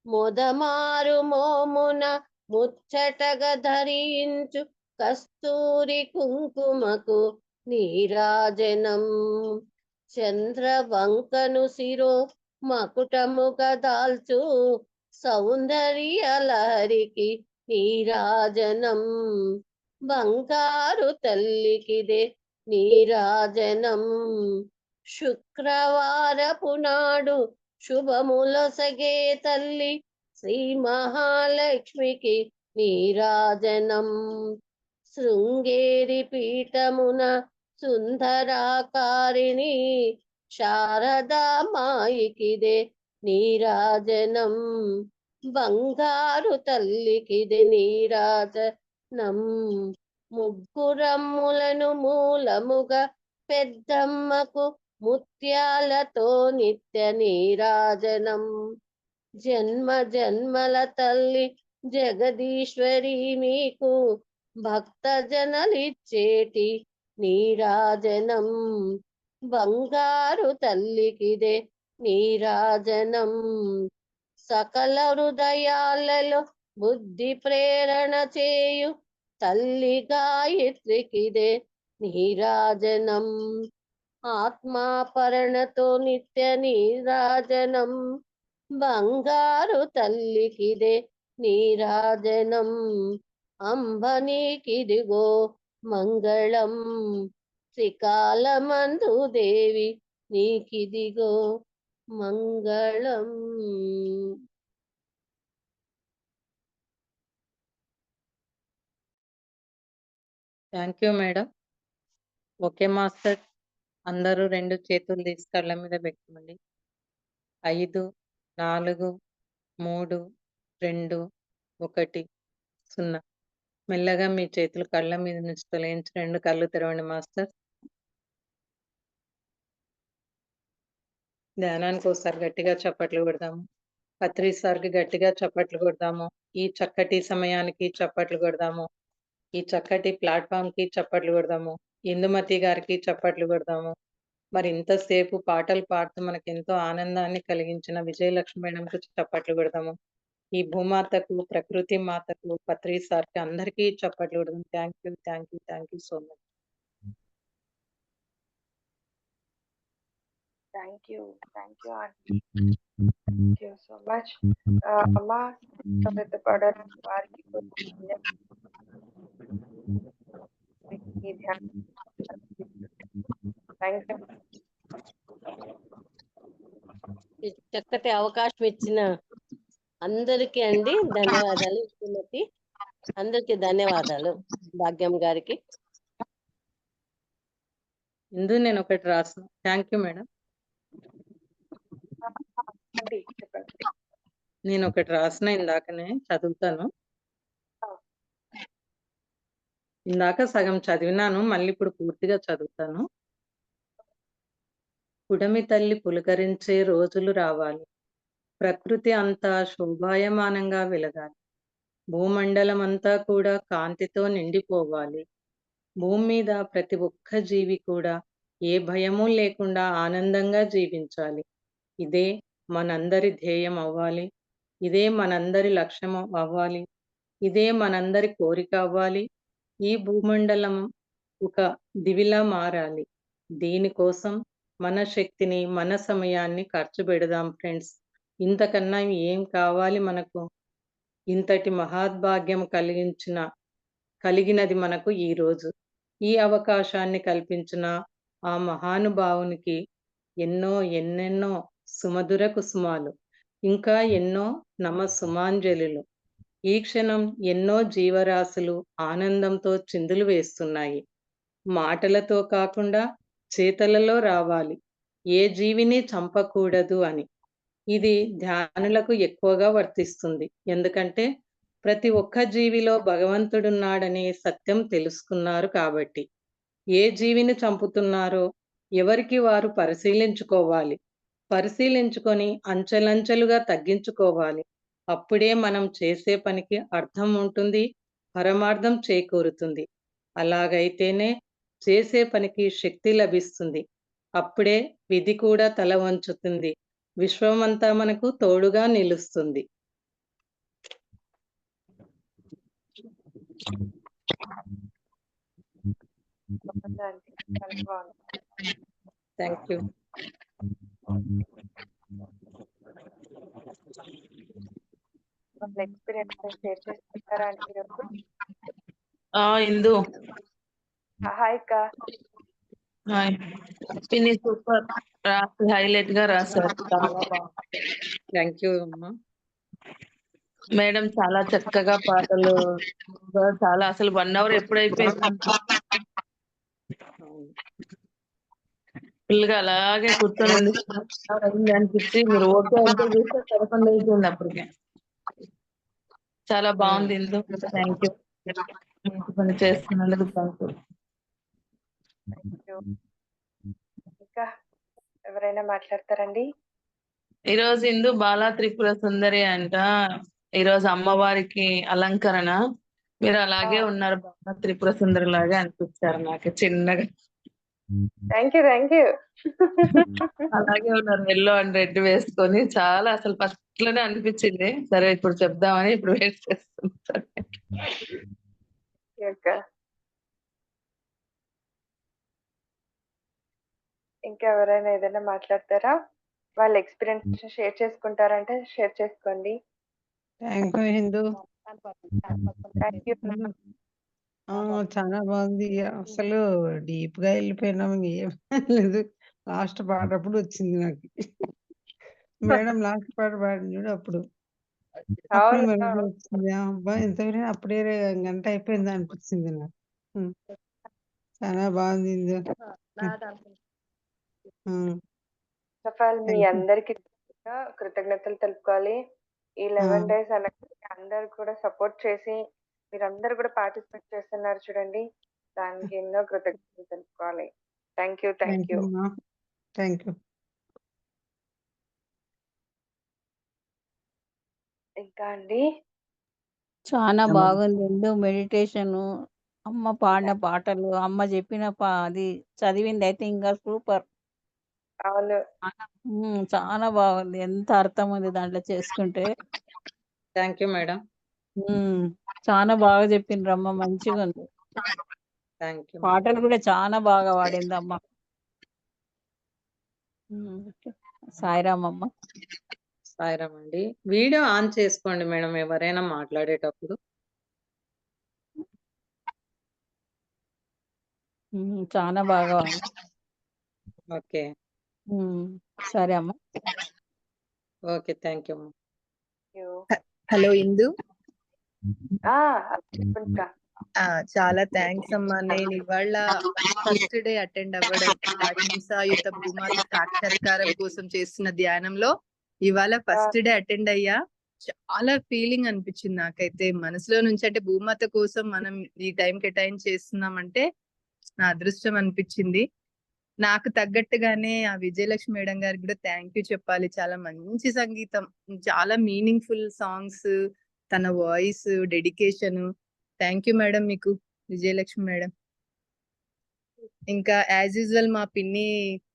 మొదమారు మోమున ముచ్చటగా ధరించు కస్తూరి కుంకుమకు నీరాజనం. చంద్రవంకను శిరో మకుటముగా దాల్చు సౌందర్య లహరికి నీరాజనం. బంగారు తల్లికిదే నీరాజనం. శుక్రవారపు నాడు శుభములొసగే తల్లి శ్రీ మహాలక్ష్మికి నీరాజనం. శృంగేరి పీఠమున సుందరాకారిణి శారదామాయికిదే నీరాజనం. బంగారు తల్లికిదే నీరాజనం. ముగ్గురమ్ములను మూలముగా పెద్దమ్మకు ముత్యాలతో నిత్య నీరాజనం. జన్మ జన్మల తల్లి జగదీశ్వరి మీకు భక్త జనలిచ్చేటి నీరాజనం. బంగారు తల్లికిదే నీరాజనం. సకల హృదయాలలో బుద్ధి ప్రేరణ చేయు తల్లి గాయత్రికిదే నీరాజనం. ఆత్మాపరణతో నిత్య నీరాజనం. బంగారు తల్లికిదే నీరాజనం. అంబనీకిదిగో మంగళం. త్రికాలమందు దేవి నీకిదిగో మంగళం. Thank you madam. Okay master, అందరూ 2 చేతులు తీసి కళ్ళ మీద పెట్టండి. 5, 4, 3, 2, 1, 0. మెల్లగా మీ చేతులు కళ్ళ మీద నుంచి తొలగించి 2 కళ్ళు తెరవండి మాస్టర్. ధ్యానానికి ఒకసారి గట్టిగా చప్పట్లు కొడదాము. పత్రి సార్కి గట్టిగా చప్పట్లు కొడదాము. ఈ చక్కటి సమయానికి చప్పట్లు కొడదాము. ఈ చక్కటి ప్లాట్ఫామ్ కి చప్పట్లు కొడదాము. ఇందుమతి గారికి చప్పట్లు కొడదాము. మరి ఇంతసేపు పాటలు పాడుతూ మనకు ఎంతో ఆనందాన్ని కలిగించిన విజయలక్ష్మి మేడంకు చప్పట్లు కొడదాము. ఈ భూమాతకు, ప్రకృతి మాతకు, పత్రి సార్కి అందరికీ చప్పట్లు కొడదాం. Thank you so much. Thank you aunty. Thank you so much. అమ్మ పడడానికి వారికి ఈ ధ్యానం. Thank you. ఈ చక్కటి అవకాశం ఇచ్చిన అందరికీ అండి ధన్యవాదాలు. శ్రీమతి అందరికి ధన్యవాదాలు. భాగ్యం గారికి. ఇందు నేను ఒకటి రాసిన. Thank you madam. ఆంటీ చెప్పండి. నేను ఒకటి రాసిన, ఇందాకనే చదువుతాను. ఇందాక సగం చదివినాను, మళ్ళీ ఇప్పుడు పూర్తిగా చదువుతాను. పుడమి తల్లి పులకరించే రోజులు రావాలి. ప్రకృతి అంతా శోభాయమానంగా వెలగాలి. భూమండలం అంతా కూడా కాంతితో నిండిపోవాలి. భూమి మీద ప్రతి ఒక్క జీవి కూడా ఏ భయము లేకుండా ఆనందంగా జీవించాలి. ఇదే మనందరి ధ్యేయం అవ్వాలి. ఇదే మనందరి లక్ష్యం అవ్వాలి. ఇదే మనందరి కోరిక అవ్వాలి. ఈ భూమండలం ఒక దివిలా మారాలి. దీనికోసం మన శక్తిని, మన సమయాన్ని ఖర్చు పెడదాం ఫ్రెండ్స్. ఇంతకన్నా ఏం కావాలి మనకు? ఇంతటి మహాద్భాగ్యం కలిగినది మనకు ఈ రోజు. ఈ అవకాశాన్ని కల్పించిన ఆ మహానుభావునికి ఎన్నెన్నో సుమధుర కుసుమాలు, ఇంకా ఎన్నో నమస్సుమాంజలులు. ఈ క్షణం ఎన్నో జీవరాశులు ఆనందంతో చిందులు వేస్తున్నాయి. మాటలతో కాకుండా చేతలలో రావాలి. ఏ జీవిని చంపకూడదు అని. ఇది ధ్యానులకు ఎక్కువగా వర్తిస్తుంది. ఎందుకంటే ప్రతి ఒక్క జీవిలో భగవంతుడున్నాడనే సత్యం తెలుసుకున్నారు కాబట్టి. ఏ జీవిని చంపుతున్నారో ఎవరికి వారు పరిశీలించుకోవాలి. పరిశీలించుకొని అంచెలంచెలుగా తగ్గించుకోవాలి. అప్పుడే మనం చేసే పనికి అర్థం ఉంటుంది, పరమార్థం చేకూరుతుంది. అలాగైతేనే చేసే పనికి శక్తి లభిస్తుంది. అప్పుడే విధి కూడా తల వంచుతుంది. విశ్వమంతా మనకు తోడుగా నిలుస్తుంది. Thank you. ఎక్స్పీరియన్స్ షేర్ చేసుకుంటారా అండి? ఇందు హాయ్ అక్క. హాయ్. పిన్ని సూపర్, హైలైట్ గా రాశారు. చాలా బాగుంది. థ్యాంక్ యూ అమ్మా. మేడం చాలా చక్కగా పాటలు, చాలా అసలు 1 hour ఎప్పుడైపోయింది ఫుల్ గా అలాగే కూర్చొని అయింది అనిపించి, మీరు ఓకే అంటే చూస్తే 11 అయిపోయింది అప్పటికే. చాలా బాగుంది ఇందు. Thank you. మంచి పని చేస్తున్నందుకు థ్యాంక్ యూ. ఇంకా ఎవరైనా మాట్లాడతారండి? ఈరోజు ఇందు బాలా త్రిపుర సుందరి అంట. ఈరోజు అమ్మవారికి అలంకరణ. మీరు అలాగే ఉన్నారు, బాలా త్రిపుర సుందరి లాగా అనిపించారు నాకు చిన్నగా. Thank you, thank you. అలాగే ఉన్నారు, ఎల్లో అండ్ రెడ్ వేసుకొని. చాలా అసలు ఫస్ట్ లోనే అనిపించింది. సరే ఇప్పుడు చెప్దామని ఇప్పుడు వెయిట్ చేస్తున్నాను. ఇంకా ఎవరైనా ఏదైనా మాట్లాడతారా? వాళ్ళ ఎక్స్పీరియన్స్ షేర్ చేసుకుంటారంటే షేర్ చేసుకోండి. Thank you Hindu. Thank you. చాలా బాగుంది. అసలు డీప్ గా వెళ్ళిపోయినాం, ఏం లేదు. లాస్ట్ పాడప్పుడు వచ్చింది నాకు. మేడం లాస్ట్ పాట పాడింది చూడు, అప్పుడు అవును. మెలకువ వచ్చింది. అబ్బా ఎంత వినా అప్పుడే గంట అయిపోయింది అనిపించింది నాకు. చాలా బాగుంది Hindu. First of all me Thank you. అందరికి కృతజ్ఞతలు తెలుపుకోవాలి. ఈ 11 డేస్ అనేది అందరు కూడా సపోర్ట్ చేసి మీరందరూ కూడా పార్టిసిపేట్ చేస్తున్నారు చూడండి, దానికి ఎన్నో కృతజ్ఞతలు తెలుపుకోవాలి. Thank you, thank you. Thank you. ఇంకా అండి? చాలా బాగుంది ఎందు మెడిటేషన్, అమ్మ పాడిన పాటలు, అమ్మ చెప్పిన అది చదివింది అయితే ఇంకా సూపర్. అవును. చాలా బాగుంది, ఎంత అర్థం ఉంది దాంట్లో చేసుకుంటే. Thank you madam. చాలా బాగా చెప్పిండ్రు అమ్మ, మంచిగా ఉంది. Thank you. పాటలు కూడా చాలా బాగా పాడింది అమ్మ. సాయిరామ్ అమ్మ. సాయిరామ్ అండి. వీడియో ఆన్ చేసుకోండి మేడం ఎవరైనా మాట్లాడేటప్పుడు. చాలా బాగా ఉంది. ఓకే, సరే అమ్మ. Okay, thank you. హలో ఇందు. చెప్పండి. చాలా థ్యాంక్స్ అమ్మా. నేను ఇవాళ ఫస్ట్ డే అటెండ్ అవ్వడం, అహింసాయుత భూమాత సాక్షాత్కారం కోసం చేస్తున్న ధ్యానంలో ఇవాళ ఫస్ట్ డే అటెండ్ అయ్యా. చాలా ఫీలింగ్ అనిపించింది నాకైతే మనసులో నుంచి. అంటే భూమాత కోసం మనం ఈ టైం కేటాయించి చేస్తున్నామంటే నా అదృష్టం అనిపించింది. నాకు తగ్గట్టుగానే ఆ విజయలక్ష్మి మేడం గారికి కూడా థ్యాంక్ యూ చెప్పాలి. చాలా మంచి సంగీతం, చాలా మీనింగ్ఫుల్ సాంగ్స్, తన voice, dedication. Thank you madam మీకు, విజయలక్ష్మి మేడం. ఇంకా యాజ్ యూజువల్ మా పిన్ని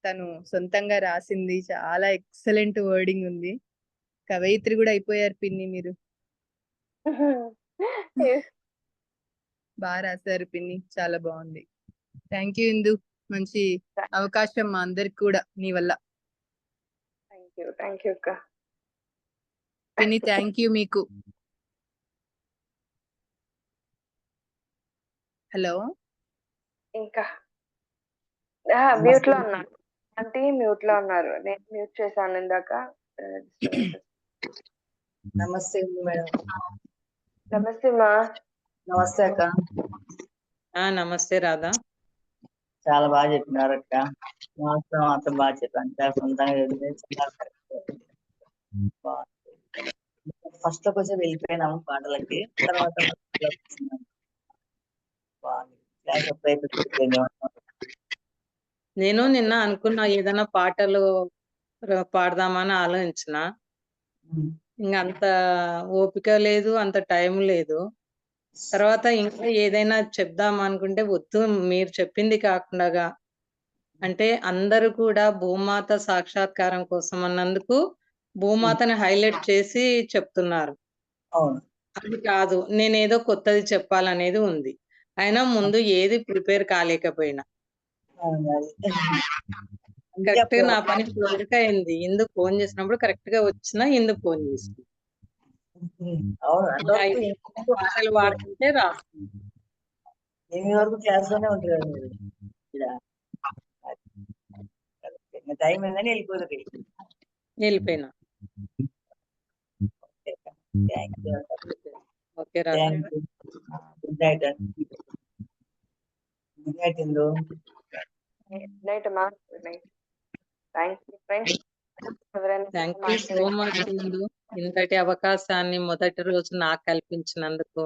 తను సొంతంగా రాసింది, చాలా ఎక్సలెంట్ వర్డింగ్ ఉంది. కవయిత్రి కూడా అయిపోయారు పిన్ని మీరు. బాగా రాశారు పిన్ని, చాలా బాగుంది. థ్యాంక్ యూ ఇందు, మంచి అవకాశం మా అందరికి కూడా నీ వల్ల. థ్యాంక్ యూ అక్క. పిన్ని థ్యాంక్ యూ మీకు. హలో, ఇంకా మ్యూట్ లో ఉన్నారు ఆంటీ, మ్యూట్ లో ఉన్నారు. నేను మ్యూట్ చేశాను ఇందాక. నమస్తే మేడం. నమస్తే మా. నమస్తే అక్క. నమస్తే రాధా. చాలా బాగా చెప్పినారు అక్క. మాత్రం అంత బాగా చెప్పాను. సొంతంగా ఫస్ట్ లో కొంచెం వెళ్ళిపోయినాము పాటలకి, తర్వాత నేను నిన్న అనుకున్నా ఏదైనా పాటలు పాడదామని ఆలోచించిన, ఇంకా అంత ఓపిక లేదు, అంత టైం లేదు. తర్వాత ఇంకా ఏదైనా చెప్దాం అనుకుంటే వద్దు, మీరు చెప్పింది కాకుండా అంటే అందరూ కూడా భూమాత సాక్షాత్కారం కోసం అన్నందుకు భూమాతని హైలైట్ చేసి చెప్తున్నారు. అది కాదు, నేనేదో కొత్తది చెప్పాలనేది ఉంది. అయినా ముందు ఏది ప్రిపేర్ కాలేకపోయినా కరెక్ట్ గా నా పని వర్క్ అయింది. ఇందుకు ఫోన్ చేసినప్పుడు కరెక్ట్ గా వచ్చినా ఇందుకు ఫోన్ చేసింది. పాటలు పాడుతుంటే రాస్తుంది. వరకు క్లాస్ లోనే ఉంటారు టైం ఏందని వెళ్ళిపోయినా. ఓకే రాధా. గుడ్ నైట్ అండి. Good night Indu. Good night అమ్మా. Good night. Thank you so much Indu, ఇంతటి అవకాశాన్ని మొదటి రోజు నాకు కల్పించినందుకు.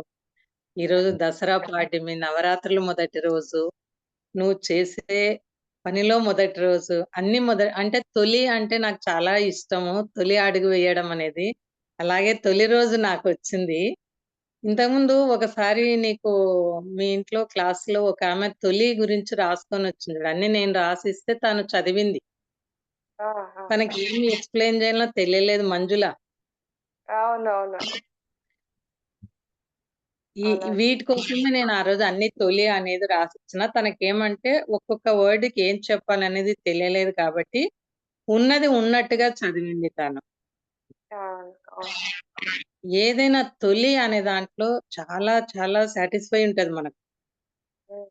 ఈరోజు దసరా పాడ్యమి, నవరాత్రులు మొదటి రోజు. నువ్వు చేసే పనిలో మొదటి రోజు అన్ని అంటే తొలి అంటే నాకు చాలా ఇష్టము. తొలి అడుగు వేయడం అనేది. అలాగే తొలి రోజు నాకొచ్చింది. ఇంతకుముందు ఒకసారి నీకు మీ ఇంట్లో క్లాస్‌లో ఒక ఆమె తొలి గురించి రాసుకొనొచ్చింది చూడు. అన్నీ నేను రాసిస్తే తను చదివింది. ఆ! ఆ! తనకేమి ఎక్స్‌ప్లెయిన్ చేయాలో తెలియలేదు మంజుల. అవునవును. అవునండి. వీటి కోసమే నేను ఆ రోజు అన్ని తొలి అనేది రాసిచ్చిన. తనకేమంటే ఒక్కొక్క వర్డ్‌కి ఏం చెప్పాలనేది తెలియలేదు కాబట్టి, ఉన్నది ఉన్నట్టుగా చదివింది తను. అవును. అవును. ఏదైనా తొలి అనే దాంట్లో చాలా చాలా సాటిస్ఫై ఉంటది మనకు. హ్మ్.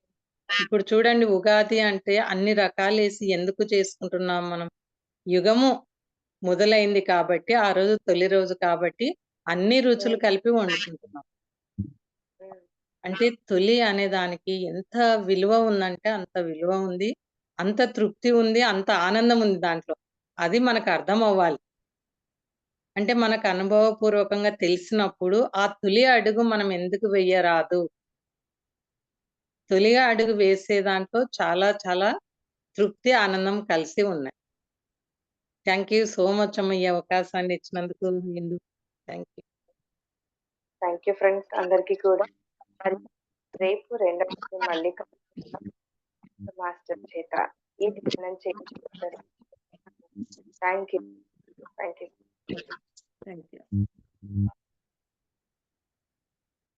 ఇప్పుడు చూడండి ఉగాది అంటే అన్ని రకాలేసి ఎందుకు చేసుకుంటున్నాం మనం? యుగము మొదలైంది కాబట్టి, ఆ రోజు తొలి రోజు కాబట్టి, అన్ని రుచులు హ్మ్. కలిపి వండుకుంటున్నాం. హ్మ్. అంటే తొలి అనే దానికి ఎంత విలువ ఉందంటే అంత విలువ ఉంది. అంత తృప్తి ఉంది. అంత ఆనందం ఉంది దాంట్లో. అది మనకు అర్థమవ్వాలి. అంటే మనకు అనుభవపూర్వకంగా తెలిసినప్పుడు ఆ తొలి అడుగు మనం ఎందుకు వెయ్యరాదు? తొలి అడుగు వేసే దాంట్లో చాలా చాలా తృప్తి, ఆనందం కలిసి ఉన్నాయి. థాంక్ యూ సో మచ్ అమ్మ ఈ అవకాశాన్ని ఇచ్చినందుకు. Thank you. Thank you friends అందరికీ కూడా. మరి రేపు రెండవ రోజు మళ్ళీ కలుసుకుందాం. మాస్టర్ చేత ఈ ధ్యానం చేయించుకుంటారు. Thank you. Thank you.